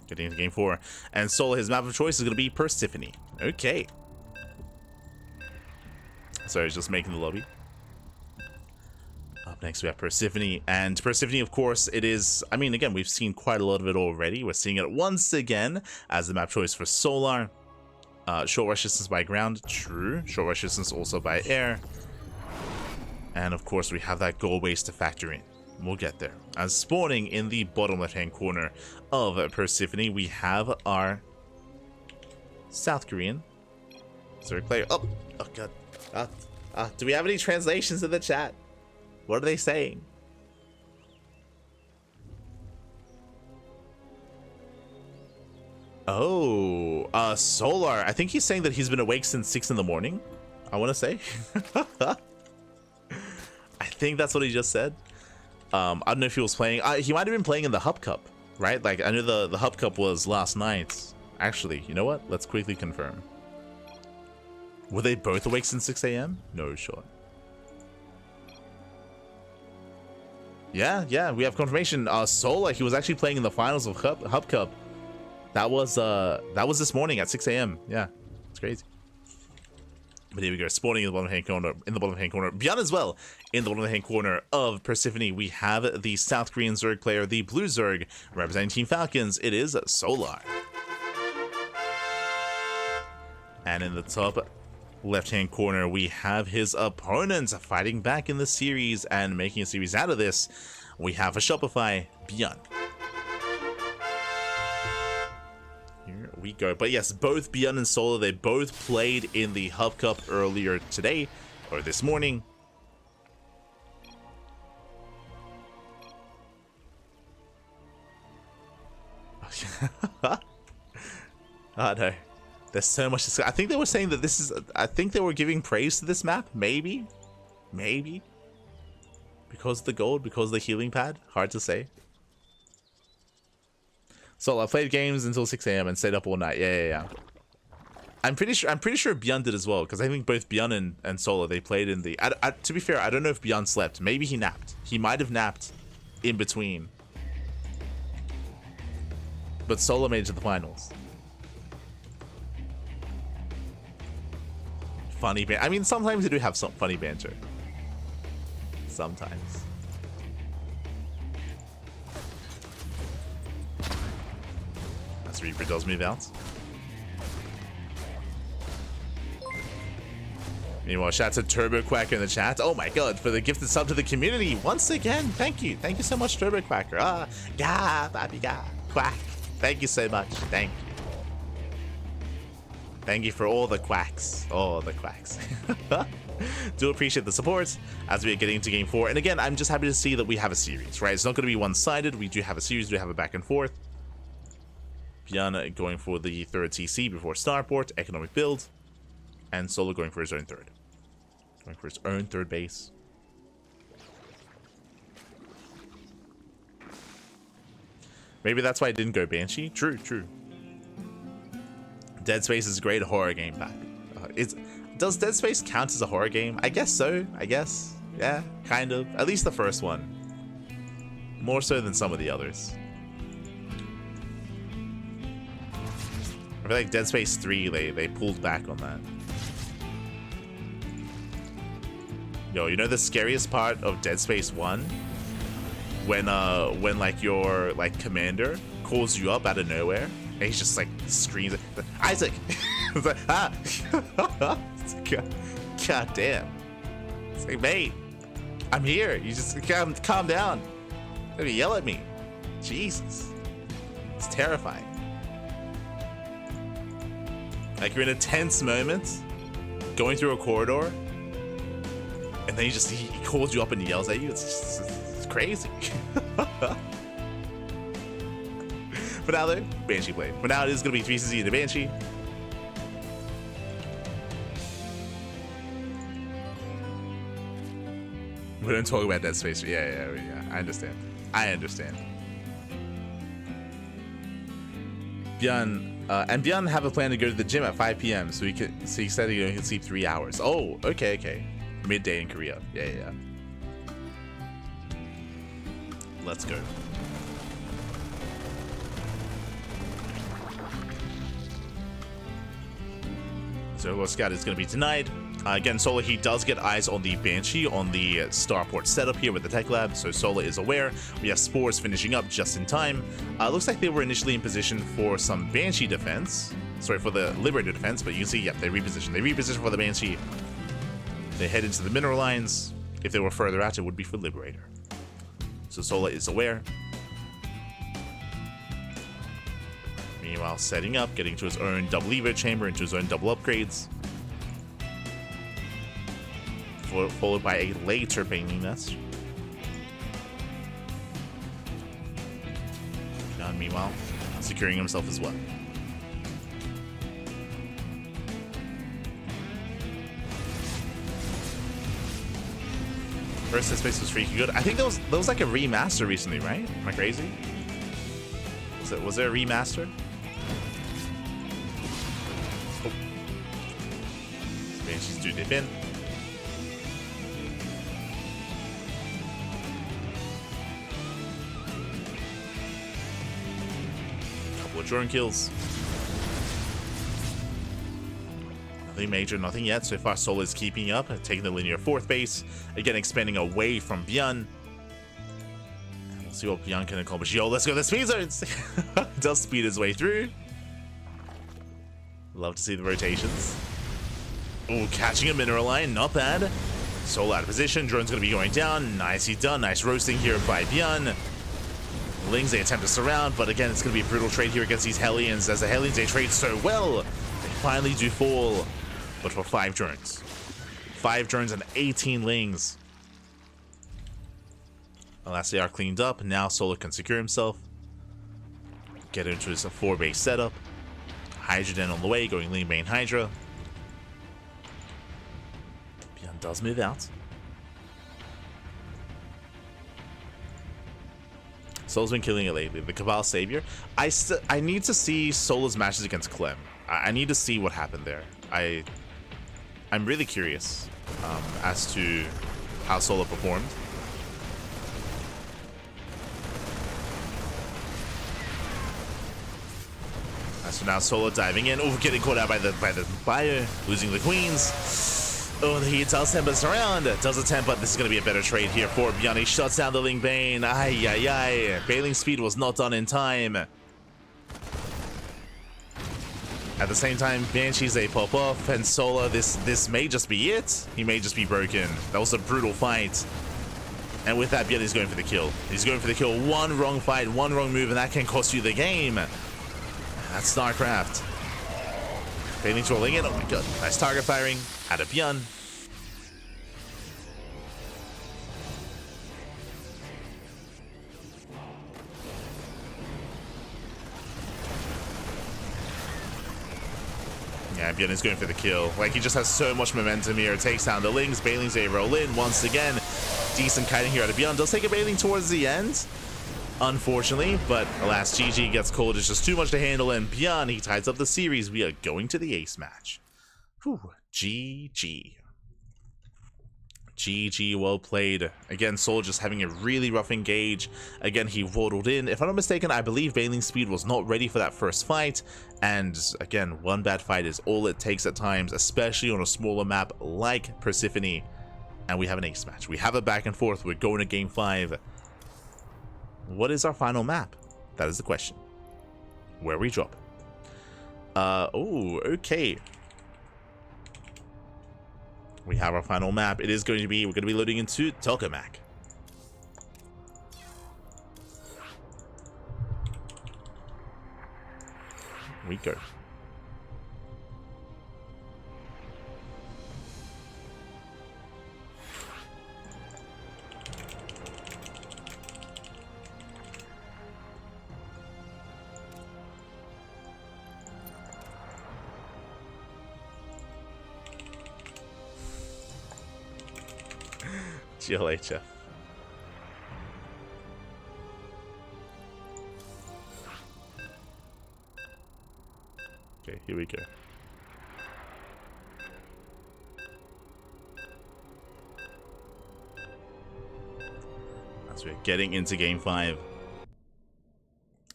Getting into game 4. And Solar, his map of choice is going to be Persephone. Okay. So he's just making the lobby. Up next we have Persephone, and Persephone, of course, it is, I mean, again, we've seen quite a lot of it already. We're seeing it once again as the map choice for Solar. Short rush distance by ground, true. Short rush distance also by air. And of course we have that goal base to factor in. We'll get there. As spawning in the bottom left hand corner of Persephone, we have our South Korean Zerg player. Oh god. Do we have any translations in the chat? What are they saying? Oh, Solar. I think he's saying that he's been awake since 6 in the morning. I want to say. I think that's what he just said. I don't know if he was playing. He might have been playing in the Hub Cup, right? Like, I know the Hub Cup was last night. Actually, you know what? Let's quickly confirm. Were they both awake since 6 a.m.? No shot. Yeah, we have confirmation. Solar, he was actually playing in the finals of Hub Cup. That was this morning at 6 a.m. Yeah, it's crazy. But here we go, spawning in the bottom hand corner, ByuN as well, in the bottom hand corner of Persephone, we have the South Korean Zerg player, the Blue Zerg, representing Team Falcons, it is Solar. And in the top left-hand corner, we have his opponent fighting back in the series and making a series out of this. We have a Shopify, ByuN. Here we go. But yes, both ByuN and Solar, they both played in the Hub Cup earlier today, or this morning. Oh no. There's so much. I think they were saying that this is. I think they were giving praise to this map. Maybe. Because of the gold, because of the healing pad. Hard to say. So I played games until 6 a.m. and stayed up all night. Yeah. I'm pretty sure ByuN did as well, because I think both ByuN and Solar, they played in the. To be fair, I don't know if ByuN slept. Maybe he napped. He might have napped in between. But Solar made it to the finals. Funny banter. I mean, sometimes they do have some funny banter. Sometimes. As Reaper does move out. Meanwhile, shout out to Turbo Quacker in the chat. Oh my god, for the gifted sub to the community once again. Thank you. Thank you so much, Turbo Quacker. Baby, quack. Thank you so much. Thank you. Thank you for all the quacks. All the quacks. Do appreciate the support as we are getting into game 4. And again, I'm just happy to see that we have a series, right? It's not going to be one-sided. We do have a series. We have a back and forth. ByuN going for the third TC before Starport, economic build. And Solar going for his own third. Going for his own third base. Maybe that's why I didn't go Banshee. True. Dead Space is a great horror game back. Does Dead Space count as a horror game? I guess so. Yeah, kind of. At least the first one. More so than some of the others. I feel like Dead Space 3, they pulled back on that. Yo, you know the scariest part of Dead Space 1? When like your commander calls you up out of nowhere and he's just like screams, Isaac! It's like, God damn. It's like, mate, I'm here. You just calm down. Don't yell at me. Jesus. It's terrifying. Like, you're in a tense moment, going through a corridor, and then he calls you up and he yells at you. It's crazy. For now, though, Banshee played. For now, it is going to be 3CZ into Banshee. We don't talk about Dead Space. Yeah. I understand. ByuN and ByuN have a plan to go to the gym at 5 p.m. So he said he can sleep 3 hours. Oh, okay. Midday in Korea. Yeah. Let's go. So Scout is going to be denied. Again, Solar, he does get eyes on the Banshee on the Starport setup here with the Tech Lab, so Solar is aware. We have Spores finishing up just in time. Looks like they were initially in position for some Banshee defense. Sorry, for the Liberator defense, but you can see, yep, they reposition. They reposition for the Banshee. They head into the mineral lines. If they were further out, it would be for Liberator. So Solar is aware. Meanwhile, Meanwhile, setting up, getting to his own double evo chamber, into his own double upgrades. Followed by a later Baneling Nest. ByuN, meanwhile, securing himself as well. First set space was freaking good. I think that was like a remaster recently, right? Am I crazy? Was there a remaster? Oh. Banshees do dip in. Couple of drone kills. Nothing major, nothing yet. So far, Soul is keeping up, taking the linear 4th base. Again, expanding away from ByuN. And we'll see what ByuN can accomplish. Yo, let's go to the speed zones! Does speed his way through. Love to see the rotations. Oh, catching a mineral line, not bad. Soul out of position, drone's going to be going down. Nicely done, nice roasting here by ByuN. Lings, they attempt to surround, but again, it's going to be a brutal trade here against these Hellions, as the Hellions, they trade so well. They finally do fall. But for 5 drones. 5 drones and 18 Lings. Alas, they are cleaned up. Now Solo can secure himself. Get into his 4-base setup. Hydra Den on the way, going Ling Bane Hydra. ByuN does move out. Solo's been killing it lately. The Cabal Savior. I need to see Solo's matches against Clem. I need to see what happened there. I'm really curious as to how Solo performed. So now Solo diving in. Oh, getting caught out by the buyer, losing the queens. Oh, he does temper us around. Does a temp, but this is going to be a better trade here for ByuN. He shuts down the Ling Bane. Ay, ay, ay. Bailing speed was not done in time. At the same time, Banshees, they pop off, and Solo, this may just be it. He may just be broken. That was a brutal fight. And with that, ByuN is going for the kill. He's going for the kill. One wrong fight, one wrong move, and that can cost you the game. That's StarCraft. Bailing's rolling in. Oh my god. Nice target firing out of ByuN. Yeah, ByuN is going for the kill. Like, he just has so much momentum here. Takes down the Lings. Bailings, they roll in once again. Decent kiting here out of ByuN. Does take a Bailing towards the end, unfortunately, but alas, GG gets called. It's just too much to handle, and ByuN, he ties up the series. We are going to the ace match. Whew, GG. GG, well played. Again, Soul just having a really rough engage. Again, he waddled in. If I'm not mistaken, I believe Bailing's speed was not ready for that first fight. And again, one bad fight is all it takes at times, especially on a smaller map like Persephone. And we have an ace match. We have a back and forth. We're going to game 5. What is our final map? That is the question. Where we drop. Oh, okay. We have our final map. It is going to be, we're going to be loading into Tokamak. We go. See you later. Okay, here we go. As we're getting into game 5.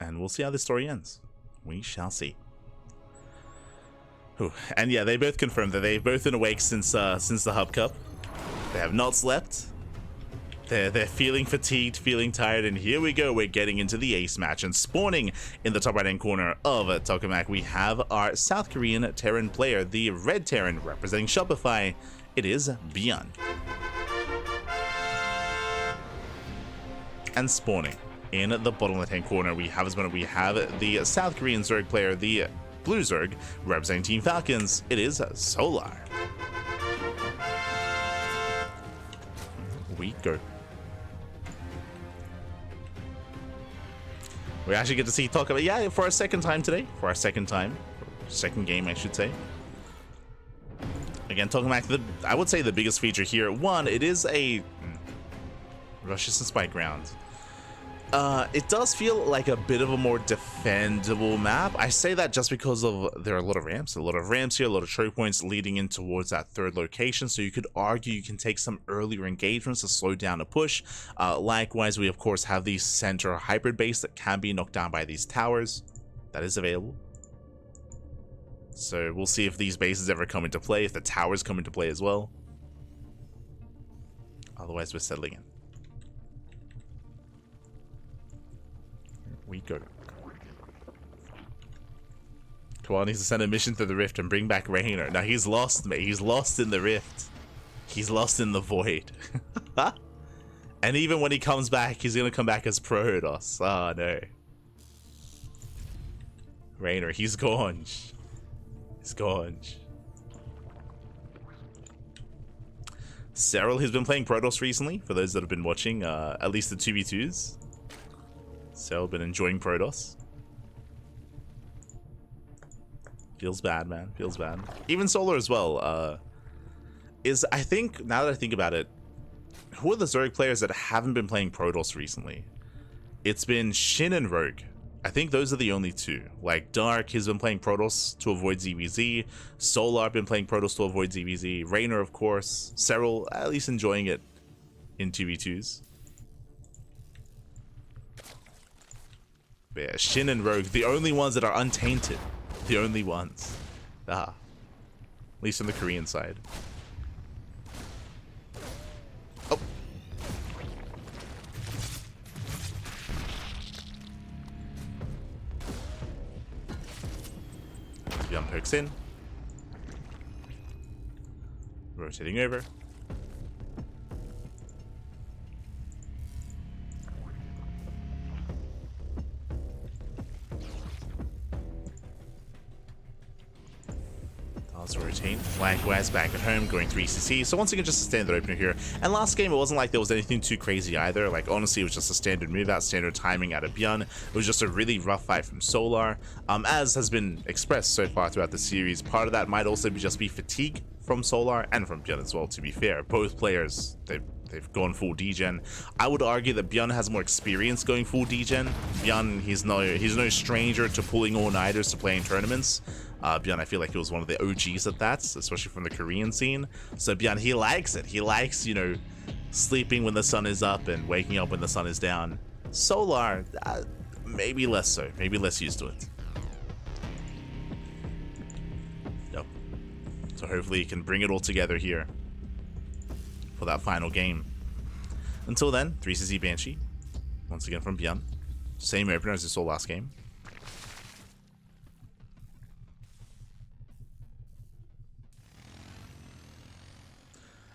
And we'll see how this story ends. We shall see. Whew. And yeah, they both confirmed that they've both been awake since the Hub Cup. They have not slept. They're feeling fatigued, feeling tired, and here we go. We're getting into the ace match, and spawning in the top right-hand corner of Tokamak, we have our South Korean Terran player, the Red Terran, representing Shopify. It is ByuN. And spawning. In the bottom left-hand corner, we have the South Korean Zerg player, the Blue Zerg, representing Team Falcons. It is Solar. We go. We actually get to see talk about, yeah, for our second time today. For our second time. Second game, I should say. Again, talking back to I would say the biggest feature here. One, it is a Russia's spike ground. It does feel like a bit of a more defendable map. I say that just because there are a lot of ramps here, a lot of choke points leading in towards that third location. So you could argue you can take some earlier engagements to slow down a push. Likewise, we of course have the center hybrid base that can be knocked down by these towers. That is available. So we'll see if these bases ever come into play, if the towers come into play as well. Otherwise, we're settling in. We go. Tuan needs to send a mission through the rift and bring back Rainer. Now he's lost, mate. He's lost in the rift. He's lost in the void. And even when he comes back, he's gonna come back as Protoss. Oh no. Rainer, he's gone. He's gone. Cyril, he's been playing Protoss recently, for those that have been watching, at least the 2v2s. So been enjoying Protoss. Feels bad, man. Feels bad. Even Solar as well. I think, now that I think about it, who are the Zerg players that haven't been playing Protoss recently? It's been Shin and Rogue. I think those are the only two. Like Dark, he's been playing Protoss to avoid ZvT. Solar been playing Protoss to avoid ZvT. Rainer, of course. Cyril, at least enjoying it in 2v2s. Yeah, Shin and Rogue, the only ones that are untainted. The only ones. At least on the Korean side. Oh. ByuN pokes in. Rotating over. Routine. Likewise, back at home, going 3cc. So once again, just a standard opener here. And last game, it wasn't like there was anything too crazy either. Like, honestly, it was just a standard move out, standard timing out of ByuN. It was just a really rough fight from Solar. As has been expressed so far throughout the series, part of that might also just be fatigue from Solar and from ByuN as well, to be fair. Both players, they've gone full degen. I would argue that ByuN has more experience going full degen. ByuN, he's no stranger to pulling all-nighters to play in tournaments. ByuN, I feel like he was one of the OGs at that, especially from the Korean scene. So ByuN, he likes it. He likes, you know, sleeping when the sun is up and waking up when the sun is down. Solar, maybe less so. Maybe less used to it. Yep. So hopefully he can bring it all together here for that final game. Until then, 3cc Banshee. Once again from ByuN. Same opener as we saw last game.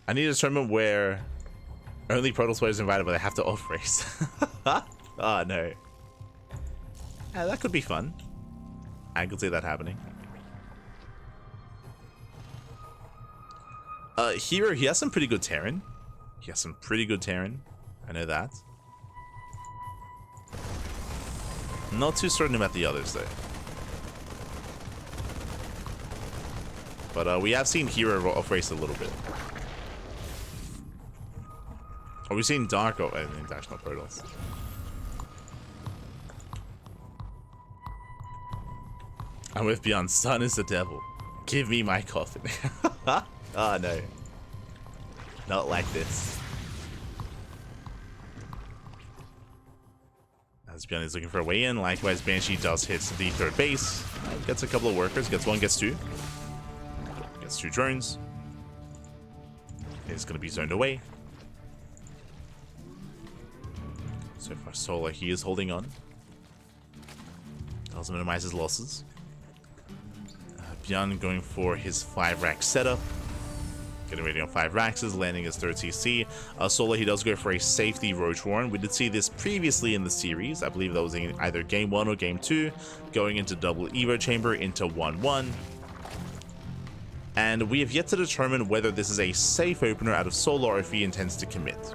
I need a tournament where only Protoss players are invited, but they have to off race. Oh no. Yeah, that could be fun. I could see that happening. Hero, he has some pretty good Terran. I know that. Not too certain about the others though. But we have seen Hero off race a little bit. Oh, we've seen Dark in the International Protoss. I'm with ByuN. Sun is the devil. Give me my coffin. Oh no. Not like this. As ByuN is looking for a way in. Likewise, Banshee does hit the third base. Gets a couple of workers. Gets one, gets two. Gets two drones. It's going to be zoned away. So far, Solar, he is holding on. Does minimize his losses. ByuN going for his 5-rack setup. Getting ready on 5 Raxes, landing his 3rd CC. Solo, he does go for a safety Roach Warren. We did see this previously in the series. I believe that was in either Game 1 or Game 2, going into double Evo Chamber into 1-1. And we have yet to determine whether this is a safe opener out of Solo or if he intends to commit.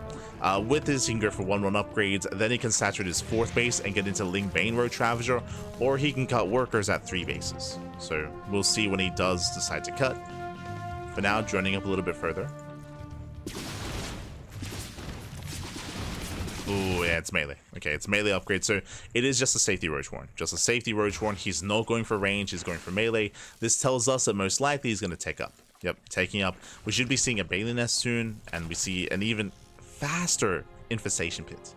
With this, he can go for 1-1 upgrades, then he can saturate his 4th base and get into Ling Bane Roach Ravager, or he can cut workers at 3 bases. So we'll see when he does decide to cut. For now, droning up a little bit further. Ooh, yeah, it's melee. Okay, it's melee upgrade, so it is just a safety Roach Warren. Just a safety Roach Warren. He's not going for range, he's going for melee. This tells us that most likely he's going to take up. Yep, taking up. We should be seeing a Bailey Nest soon, and we see an even faster Infestation Pit.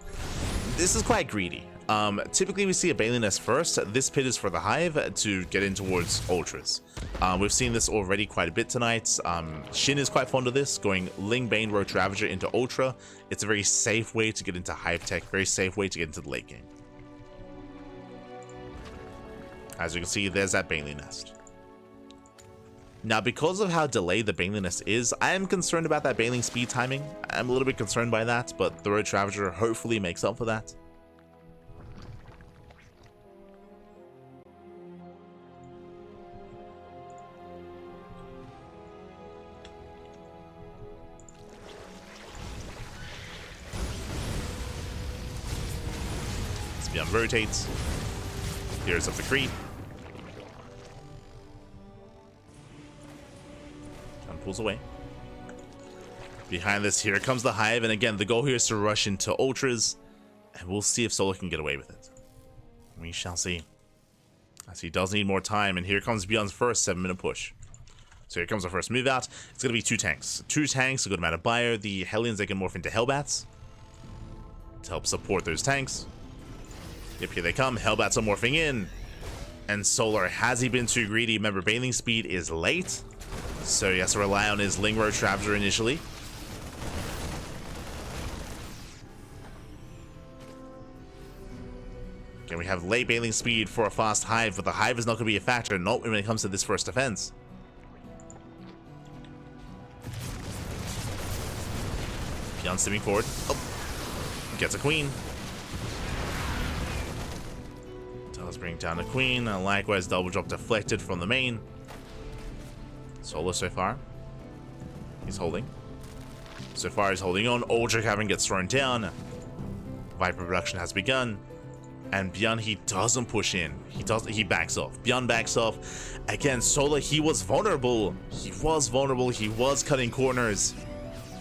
This is quite greedy. Typically we see a Bailey Nest first. This pit is for the Hive to get in towards Ultras. We've seen this already quite a bit tonight. Shin is quite fond of this, going Ling Bane Roach Ravager into Ultra. It's a very safe way to get into Hive Tech, very safe way to get into the late game. As you can see, there's that Bailey Nest. Now, because of how delayed the Bailey Nest is, I am concerned about that Bailing speed timing. I'm a little bit concerned by that, but the Roach Ravager hopefully makes up for that. ByuN rotates. Here's up the creep. And pulls away. Behind this, here comes the Hive, and again, the goal here is to rush into Ultras, and we'll see if Solo can get away with it. We shall see. As he does need more time, and here comes ByuN's first 7-minute push. So here comes our first move out. It's going to be 2 tanks. 2 tanks, a good amount of Bio. The Hellions, they can morph into Hellbats to help support those tanks. Yep, here they come. Hellbats are morphing in. And Solar, has he been too greedy? Remember, Bailing speed is late, so he has to rely on his Ling Roach Ravager initially. Okay, we have late Bailing speed for a fast Hive, but the Hive is not going to be a factor, not when it comes to this first defense. ByuN stepping forward. Oh, gets a Queen. Let's bring down the Queen, and likewise double drop deflected from the main. Solo so far. He's holding. So far he's holding on. Ultra Cavern gets thrown down. Viper production has begun. And ByuN, he doesn't push in. He backs off. ByuN backs off. Again, Solo, he was vulnerable. He was cutting corners.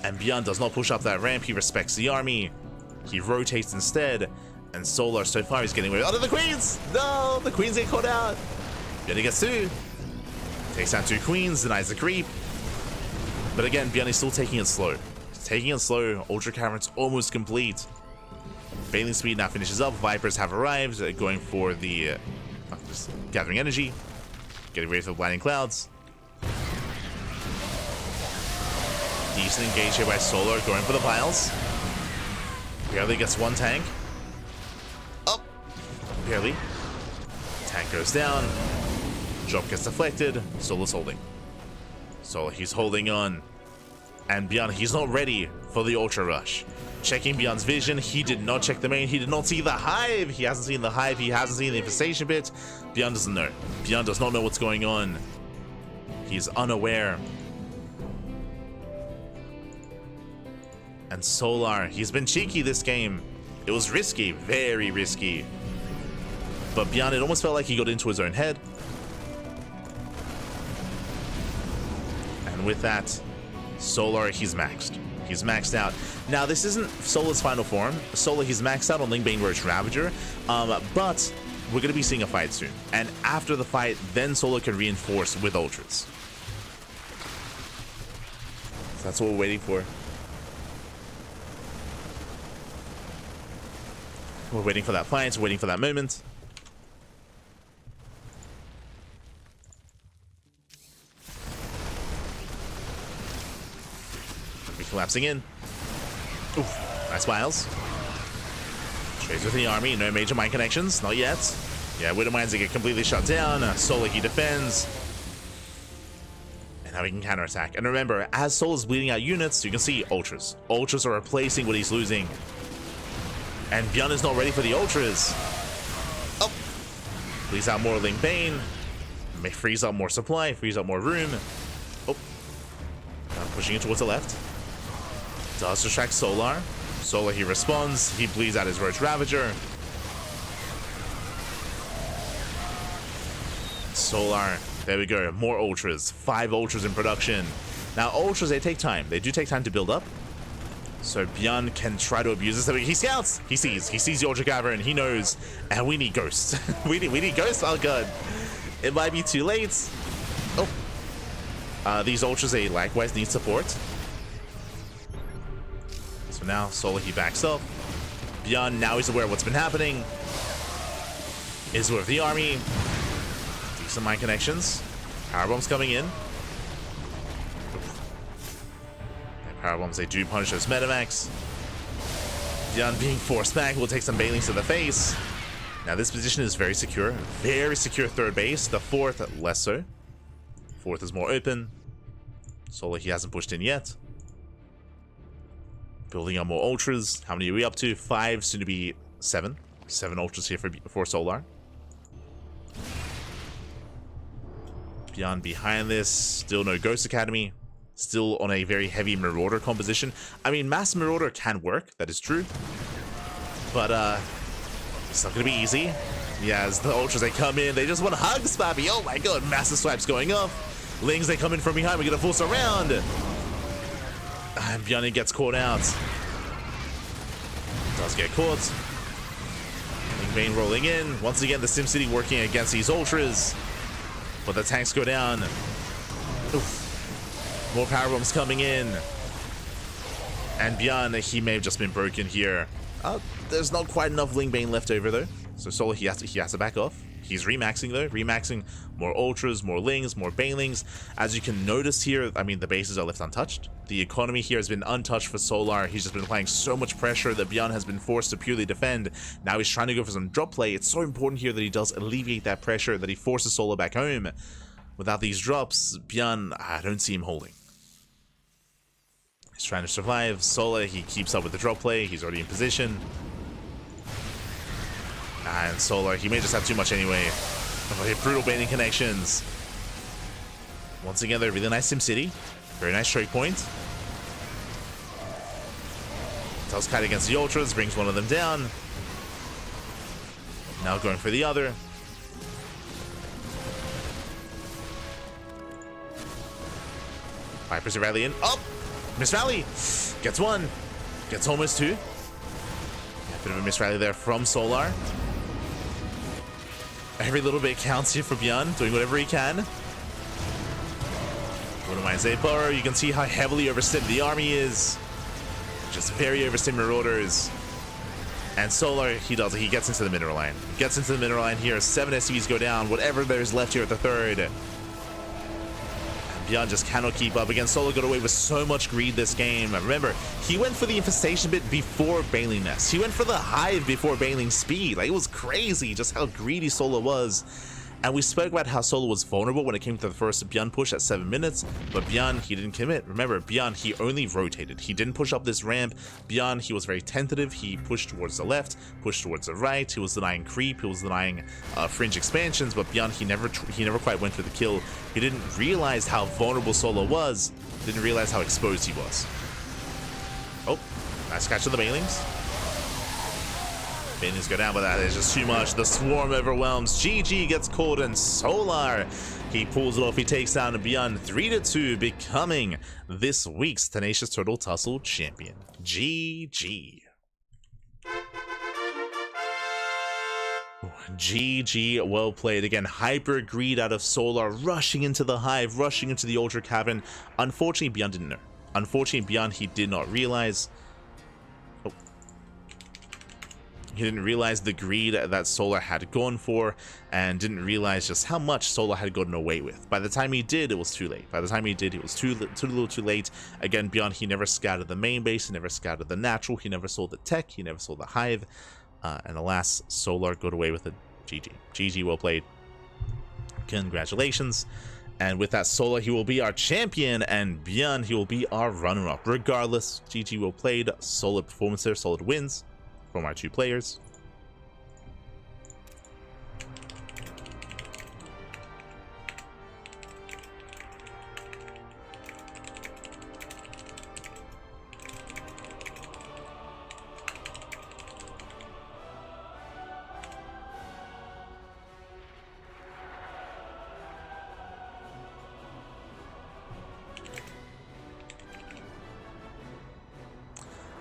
And ByuN does not push up that ramp. He respects the army. He rotates instead. And Solar, so far, he's getting away. Oh, no, the Queens! No, the Queens get caught out. ByuN gets 2. Takes out 2 Queens, denies the creep. But again, ByuN is still taking it slow. He's taking it slow. Ultra Cavern's almost complete. Bailing speed now finishes up. Vipers have arrived, going for the just gathering energy. Getting ready for Blinding Clouds. Decent engage here by Solar, going for the piles. Barely gets 1 tank. Barely. Tank goes down. Drop gets deflected. Solo's holding. Solo, he's holding on. And ByuN, he's not ready for the Ultra Rush. Checking ByuN's vision. He did not check the main. He did not see the Hive. He hasn't seen the Hive. He hasn't seen the Infestation Pit. ByuN doesn't know. ByuN does not know what's going on. He's unaware. And Solar, he's been cheeky this game. It was risky. Very risky. But ByuN, it almost felt like he got into his own head. And with that, Solar, he's maxed. He's maxed out. Now, this isn't Solar's final form. Solar, he's maxed out on Ling Bane Roach Ravager. But we're going to be seeing a fight soon. And after the fight, then Solar can reinforce with Ultras. So that's what we're waiting for. We're waiting for that fight. We're waiting for that moment. Collapsing in. Oof, nice miles. Trades with the army, no major mine connections, not yet. Yeah, Widow mines get completely shut down. Solar, he defends. And now Now we can counterattack. And remember, as Soul is bleeding out units, you can see Ultras. Ultras are replacing what he's losing. And ByuN is not ready for the Ultras. Oh! Bleeds out more Ling Bane. May freeze up more supply, freeze up more room. Oh. Now pushing it towards the left. Does distract Solar. Solar, he responds. He bleeds out his Roach Ravager. Solar. There we go. More Ultras. 5 Ultras in production. Now, Ultras, they take time. They do take time to build up. So ByuN can try to abuse this. He scouts. He sees the Ultra Cavern. He knows. And we need Ghosts. we need Ghosts. Oh, God. It might be too late. Oh. These Ultras, they likewise need support. So now, Solar, he backs up. ByuN, now he's aware of what's been happening. Is aware of the army. Decent mine connections. Power bombs coming in. Power bombs, they do punish those Metamax. ByuN being forced back will take some Banelings to the face. Now this position is very secure. Very secure third base. The fourth, less so. Fourth is more open. Solar, he hasn't pushed in yet. Building up more Ultras. How many are we up to? 5, soon to be 7. 7 Ultras here for Solar. ByuN behind this. Still no Ghost Academy. Still on a very heavy Marauder composition. I mean, Mass Marauder can work, that is true. But, it's not gonna be easy. Yeah, as the Ultras, they come in, they just want to hug Spappy. Oh my god, massive swipes going up. Lings, they come in from behind, we get a full surround. And ByuN gets caught out. Does get caught. Ling Bane rolling in. Once again, the SimCity working against these Ultras. But the tanks go down. Oof. More power bombs coming in. And ByuN, he may have just been broken here. There's not quite enough Ling Bane left over though. So Solar, he has to back off. He's remaxing though. Remaxing more Ultras, more Lings, more Banelings. As you can notice here, I mean, the bases are left untouched. The economy here has been untouched for Solar. He's just been applying so much pressure that ByuN has been forced to purely defend. Now he's trying to go for some drop play. It's so important here that he does alleviate that pressure, that he forces Solar back home. Without these drops, ByuN, I don't see him holding. He's trying to survive. Solar, he keeps up with the drop play. He's already in position. And Solar, he may just have too much anyway. Oh, brutal baiting connections. Once again, they're really nice SimCity. Very nice choke point. Tells Kite against the Ultras, brings one of them down. Now going for the other. Vipers are rallying. Oh! Miss Rally! Gets one. Gets almost 2. A bit of a miss rally there from Solar. Every little bit counts here for ByuN, doing whatever he can. One of my Zephyr, you can see how heavily overstimmed the army is. Just very overstimmed Marauders. And Solar, he does it. He gets into the mineral line. Gets into the mineral line here. 7 SCVs go down. Whatever there's left here at the third. And ByuN just cannot keep up. Again, Solar got away with so much greed this game. Remember, he went for the infestation bit before Baneling Nest. He went for the hive before Baneling Speed. Like, it was crazy just how greedy Solar was. And we spoke about how Solar was vulnerable when it came to the first ByuN push at 7 minutes, but ByuN, he didn't commit. Remember, ByuN, he only rotated. He didn't push up this ramp. ByuN, he was very tentative. He pushed towards the left, pushed towards the right. He was denying creep. He was denying fringe expansions, but ByuN, he never quite went for the kill. He didn't realize how vulnerable Solar was. Didn't realize how exposed he was. Oh, nice catch of the Banelings. Banelings go down, but that is just too much. The swarm overwhelms. GG gets caught, and Solar, he pulls it off. He takes down ByuN 3-2, becoming this week's Tenacious Turtle Tussle champion. GG. GG, well played. Again, hyper greed out of Solar, rushing into the hive, rushing into the Ultra Cavern. Unfortunately, ByuN didn't know. Unfortunately, ByuN, he did not realize. He didn't realize the greed that Solar had gone for, and didn't realize just how much Solar had gotten away with. By the time he did, it was too late. By the time he did, it was too little too late. Again, ByuN, he never scouted the main base, he never scouted the natural, he never saw the tech, he never saw the hive. And alas, Solar got away with it. GG. GG, well played. Congratulations. And with that Solar, he will be our champion, and ByuN, he will be our runner-up. Regardless, GG well played. Solid performance there, solid wins from our 2 players.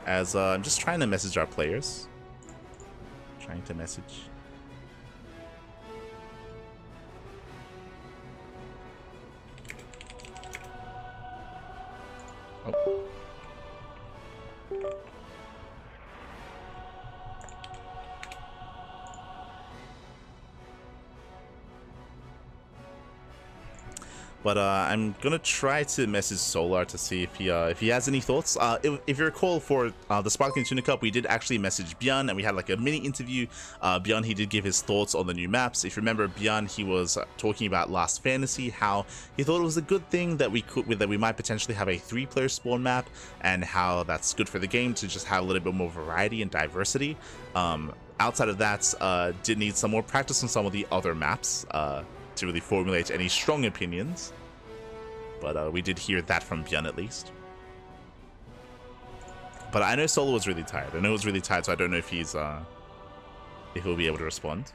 As I'm just trying to message our players. Trying to message. Oh. But I'm gonna try to message Solar to see if he has any thoughts. If you recall, for the Sparkling Tuna Cup, we did actually message ByuN, and we had like a mini interview. ByuN, he did give his thoughts on the new maps. If you remember, ByuN, he was talking about Last Fantasy, how he thought it was a good thing that we might potentially have a 3-player spawn map, and how that's good for the game to just have a little bit more variety and diversity. Outside of that, did need some more practice on some of the other maps to really formulate any strong opinions, but we did hear that from ByuN at least. But I know Solo was really tired. I know he was really tired, so I don't know if he's if he'll be able to respond.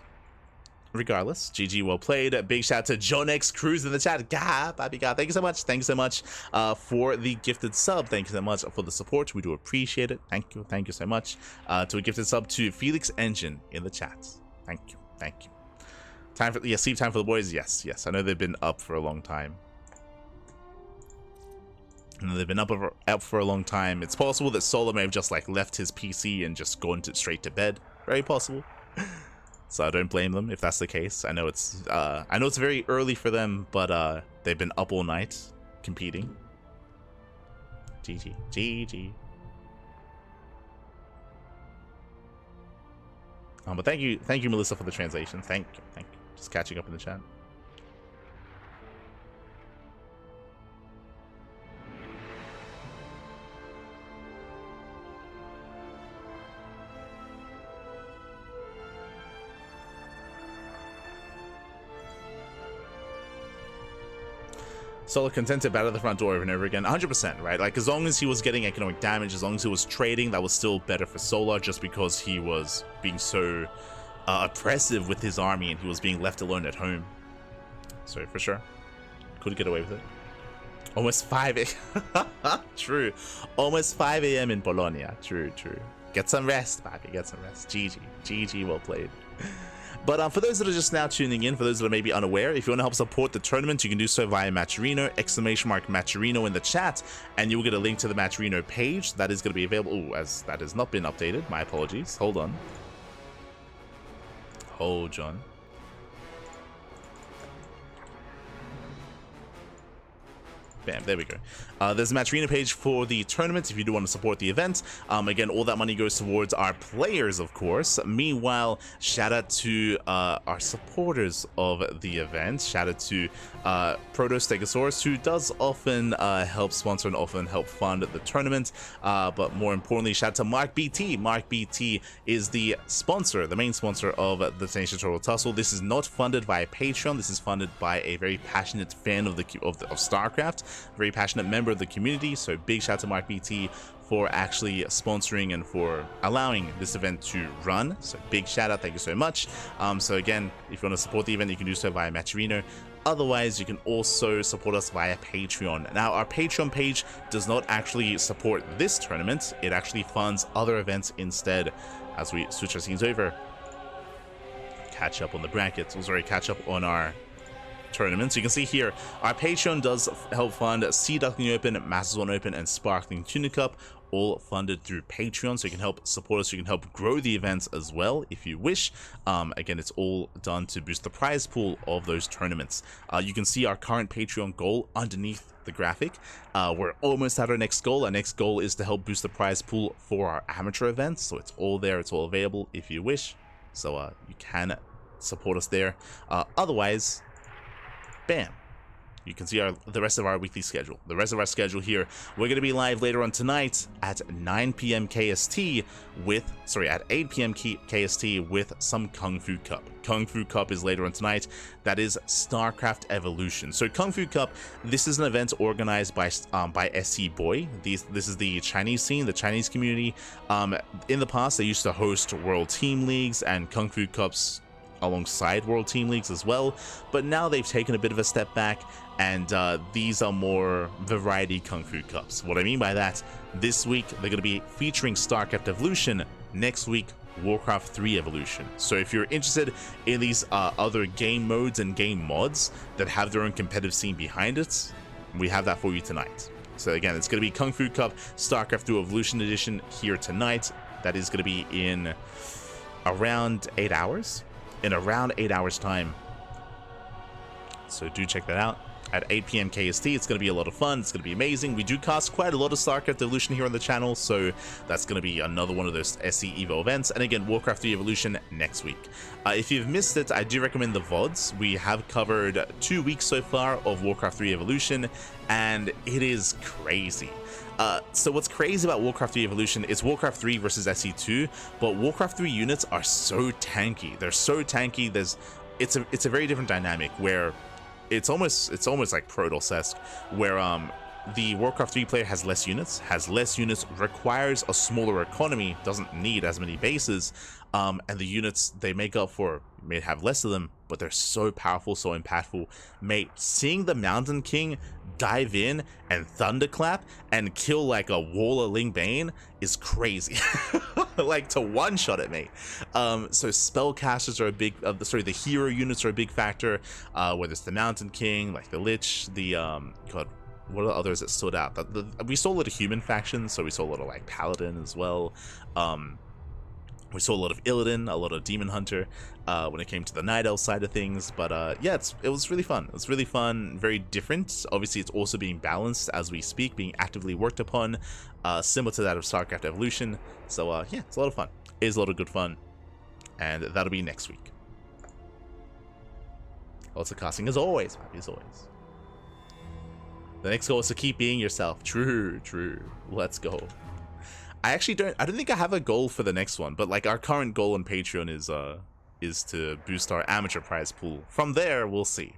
Regardless, GG well played. Big shout out to John X Cruz in the chat. Baby God, thank you so much. Thank you so much for the gifted sub. Thank you so much for the support. We do appreciate it. Thank you so much. To a gifted sub to Felix Engine in the chat. Thank you. Time for sleep time for the boys. Yes. I know they've been up for a long time. For a long time. It's possible that Solo may have just like left his PC and just gone straight to bed. Very possible. So I don't blame them if that's the case. I know it's very early for them, but they've been up all night competing. GG. But thank you, Melissa, for the translation. Thank you. Just catching up in the chat. Solo content to battle the front door over and over again. 100%, right? Like, as long as he was getting economic damage, as long as he was trading, that was still better for Solar, just because he was being so oppressive with his army and he was being left alone at home. So for sure, could get away with it. Almost 5 a.m. True. Almost 5 a.m. in Bologna. True. Get some rest, Bobby. Get some rest. GG, well played. But for those that are just now tuning in, for those that are maybe unaware, if you want to help support the tournament, you can do so via Matcherino, !Matcherino in the chat, and you will get a link to the Matcherino page. That is going to be available. Ooh, as that has not been updated. My apologies. Hold on. Bam, there we go. There's a Matcherino page for the tournament if you do want to support the event. Again, all that money goes towards our players, of course. Meanwhile, shout out to our supporters of the event. Shout out to Protostegosaurus, who does often help sponsor and often help fund the tournament. But more importantly, shout out to Mark BT. Mark BT is the sponsor, the main sponsor of the Tenacious Turtle Tussle. This is not funded by Patreon. This is funded by a very passionate fan of StarCraft. Very passionate member of the community, so big shout out to Mark BT for actually sponsoring and for allowing this event to run. So big shout out, thank you so much. So again, if you want to support the event, you can do so via Matcherino. Otherwise, you can also support us via Patreon. Now, our Patreon page does not actually support this tournament. It actually funds other events instead. As we switch our scenes over, catch up on the brackets. We'll sorry, catch up on our tournaments. You can see here our Patreon does help fund Sea Duckling Open, Masters 1 Open, and Sparkling Tuna Cup, all funded through Patreon. So you can help support us, you can help grow the events as well if you wish. Again, it's all done to boost the prize pool of those tournaments. You can see our current Patreon goal underneath the graphic. We're almost at our next goal. Our next goal is to help boost the prize pool for our amateur events, so it's all there, it's all available if you wish. So you can support us there. Otherwise, bam, you can see the rest of our weekly schedule. The rest of our schedule here, we're going to be live later on tonight at 9 p.m. KST with, at 8 p.m. KST with some Kung Fu Cup. Kung Fu Cup is later on tonight. That is StarCraft Evolution. So Kung Fu Cup, this is an event organized by SC Boy. This is the Chinese scene, the Chinese community. In the past, they used to host World Team Leagues and Kung Fu Cups alongside World Team Leagues as well, but now they've taken a bit of a step back, and these are more variety Kung Fu Cups. What I mean by that, this week they're going to be featuring StarCraft Evolution, next week Warcraft 3 Evolution. So if you're interested in these other game modes and game mods that have their own competitive scene behind it, we have that for you tonight. So again, it's going to be Kung Fu Cup StarCraft 3 Evolution Edition here tonight. That is going to be in around 8 hours. In around 8 hours time. So do check that out at 8 p.m. KST. It's going to be a lot of fun. It's going to be amazing. We do cast quite a lot of StarCraft Evolution here on the channel, so that's going to be another one of those SC Evo events. And again, Warcraft 3 Evolution next week. If you've missed it, I do recommend the VODs. We have covered 2 weeks so far of Warcraft 3 Evolution, and it is crazy. So what's crazy about Warcraft 3 Evolution is Warcraft 3 versus SC2, but Warcraft 3 units are so tanky. They're so tanky. It's a very different dynamic where it's almost like Protoss-esque, where the Warcraft 3 player has less units, requires a smaller economy, doesn't need as many bases, and the units they make up for may have less of them, but they're so powerful, so impactful. Mate, seeing the Mountain King dive in and thunderclap and kill like a wall of Ling Bane is crazy. Like to one-shot it, mate. So spellcasters are a big, the hero units are a big factor, whether it's the Mountain King, like the Lich, the, God, what are the others that stood out? We saw a lot of human factions, so we saw a lot of like Paladin as well. We saw a lot of Illidan, a lot of Demon Hunter when it came to the Night Elf side of things. But yeah, it was really fun. It was really fun, very different. Obviously, it's also being balanced as we speak, being actively worked upon, similar to that of StarCraft Evolution. So yeah, it's a lot of fun. It is a lot of good fun. And that'll be next week. Lots of casting as always, Pappy, as always. The next goal is to keep being yourself. True, true. Let's go. I don't think I have a goal for the next one, but like our current goal on Patreon is to boost our amateur prize pool. From there, we'll see.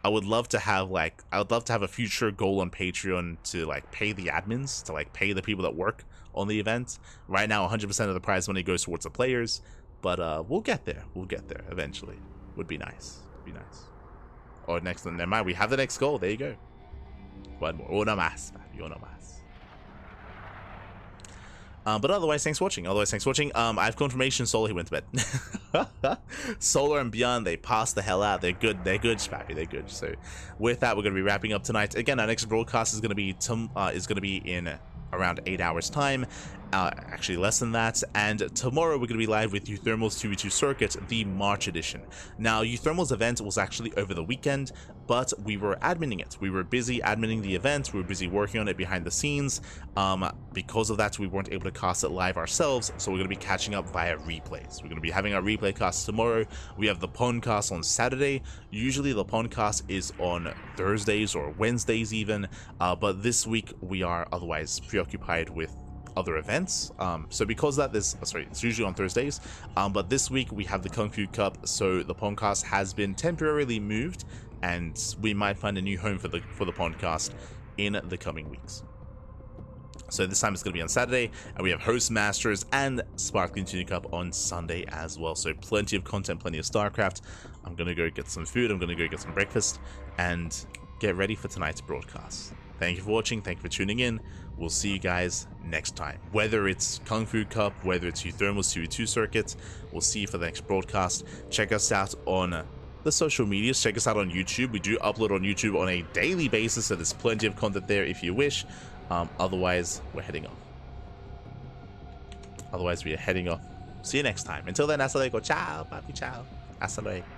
I would love to have a future goal on Patreon to like pay the admins, to like pay the people that work on the event. Right now, 100% of the prize money goes towards the players, but we'll get there. We'll get there eventually. Would be nice. Or next one. Never mind. We have the next goal. There you go. One more. Uno más, papi. Uno más. But otherwise, thanks for watching. I have confirmation Solar, he went to bed. Solar and ByuN, they passed the hell out. They're good, Spappy, they're good. So with that, we're going to be wrapping up tonight. Again, our next broadcast is going to be in around 8 hours time. Actually less than that, and tomorrow we're going to be live with Euthermal's 2v2 Circuit, the March edition. Now, Euthermal's event was actually over the weekend, but we were adminning it. We were busy adminning the event, we were busy working on it behind the scenes. Because of that, we weren't able to cast it live ourselves, so we're going to be catching up via replays. We're going to be having our replay cast tomorrow. We have the podcast on Saturday. Usually the podcast is on Thursdays or Wednesdays even, but this week we are otherwise preoccupied with other events, so because of that, it's usually on Thursdays, but this week we have the Kung Fu Cup, so the podcast has been temporarily moved, and we might find a new home for the podcast in the coming weeks. So this time it's going to be on Saturday, and we have Host Masters and Sparkling Tuna Cup on Sunday as well. So plenty of content, plenty of StarCraft. I'm going to go get some food, I'm going to go get some breakfast, and get ready for tonight's broadcast. Thank you for watching, thank you for tuning in. We'll see you guys next time. Whether it's Kung Fu Cup, whether it's Euthermal's 2v2 Circuit, we'll see you for the next broadcast. Check us out on the social medias. Check us out on YouTube. We do upload on YouTube on a daily basis, so there's plenty of content there if you wish. Otherwise, we're heading off. We are heading off. See you next time. Until then, hasta luego. Ciao, papi, ciao. Hasta luego.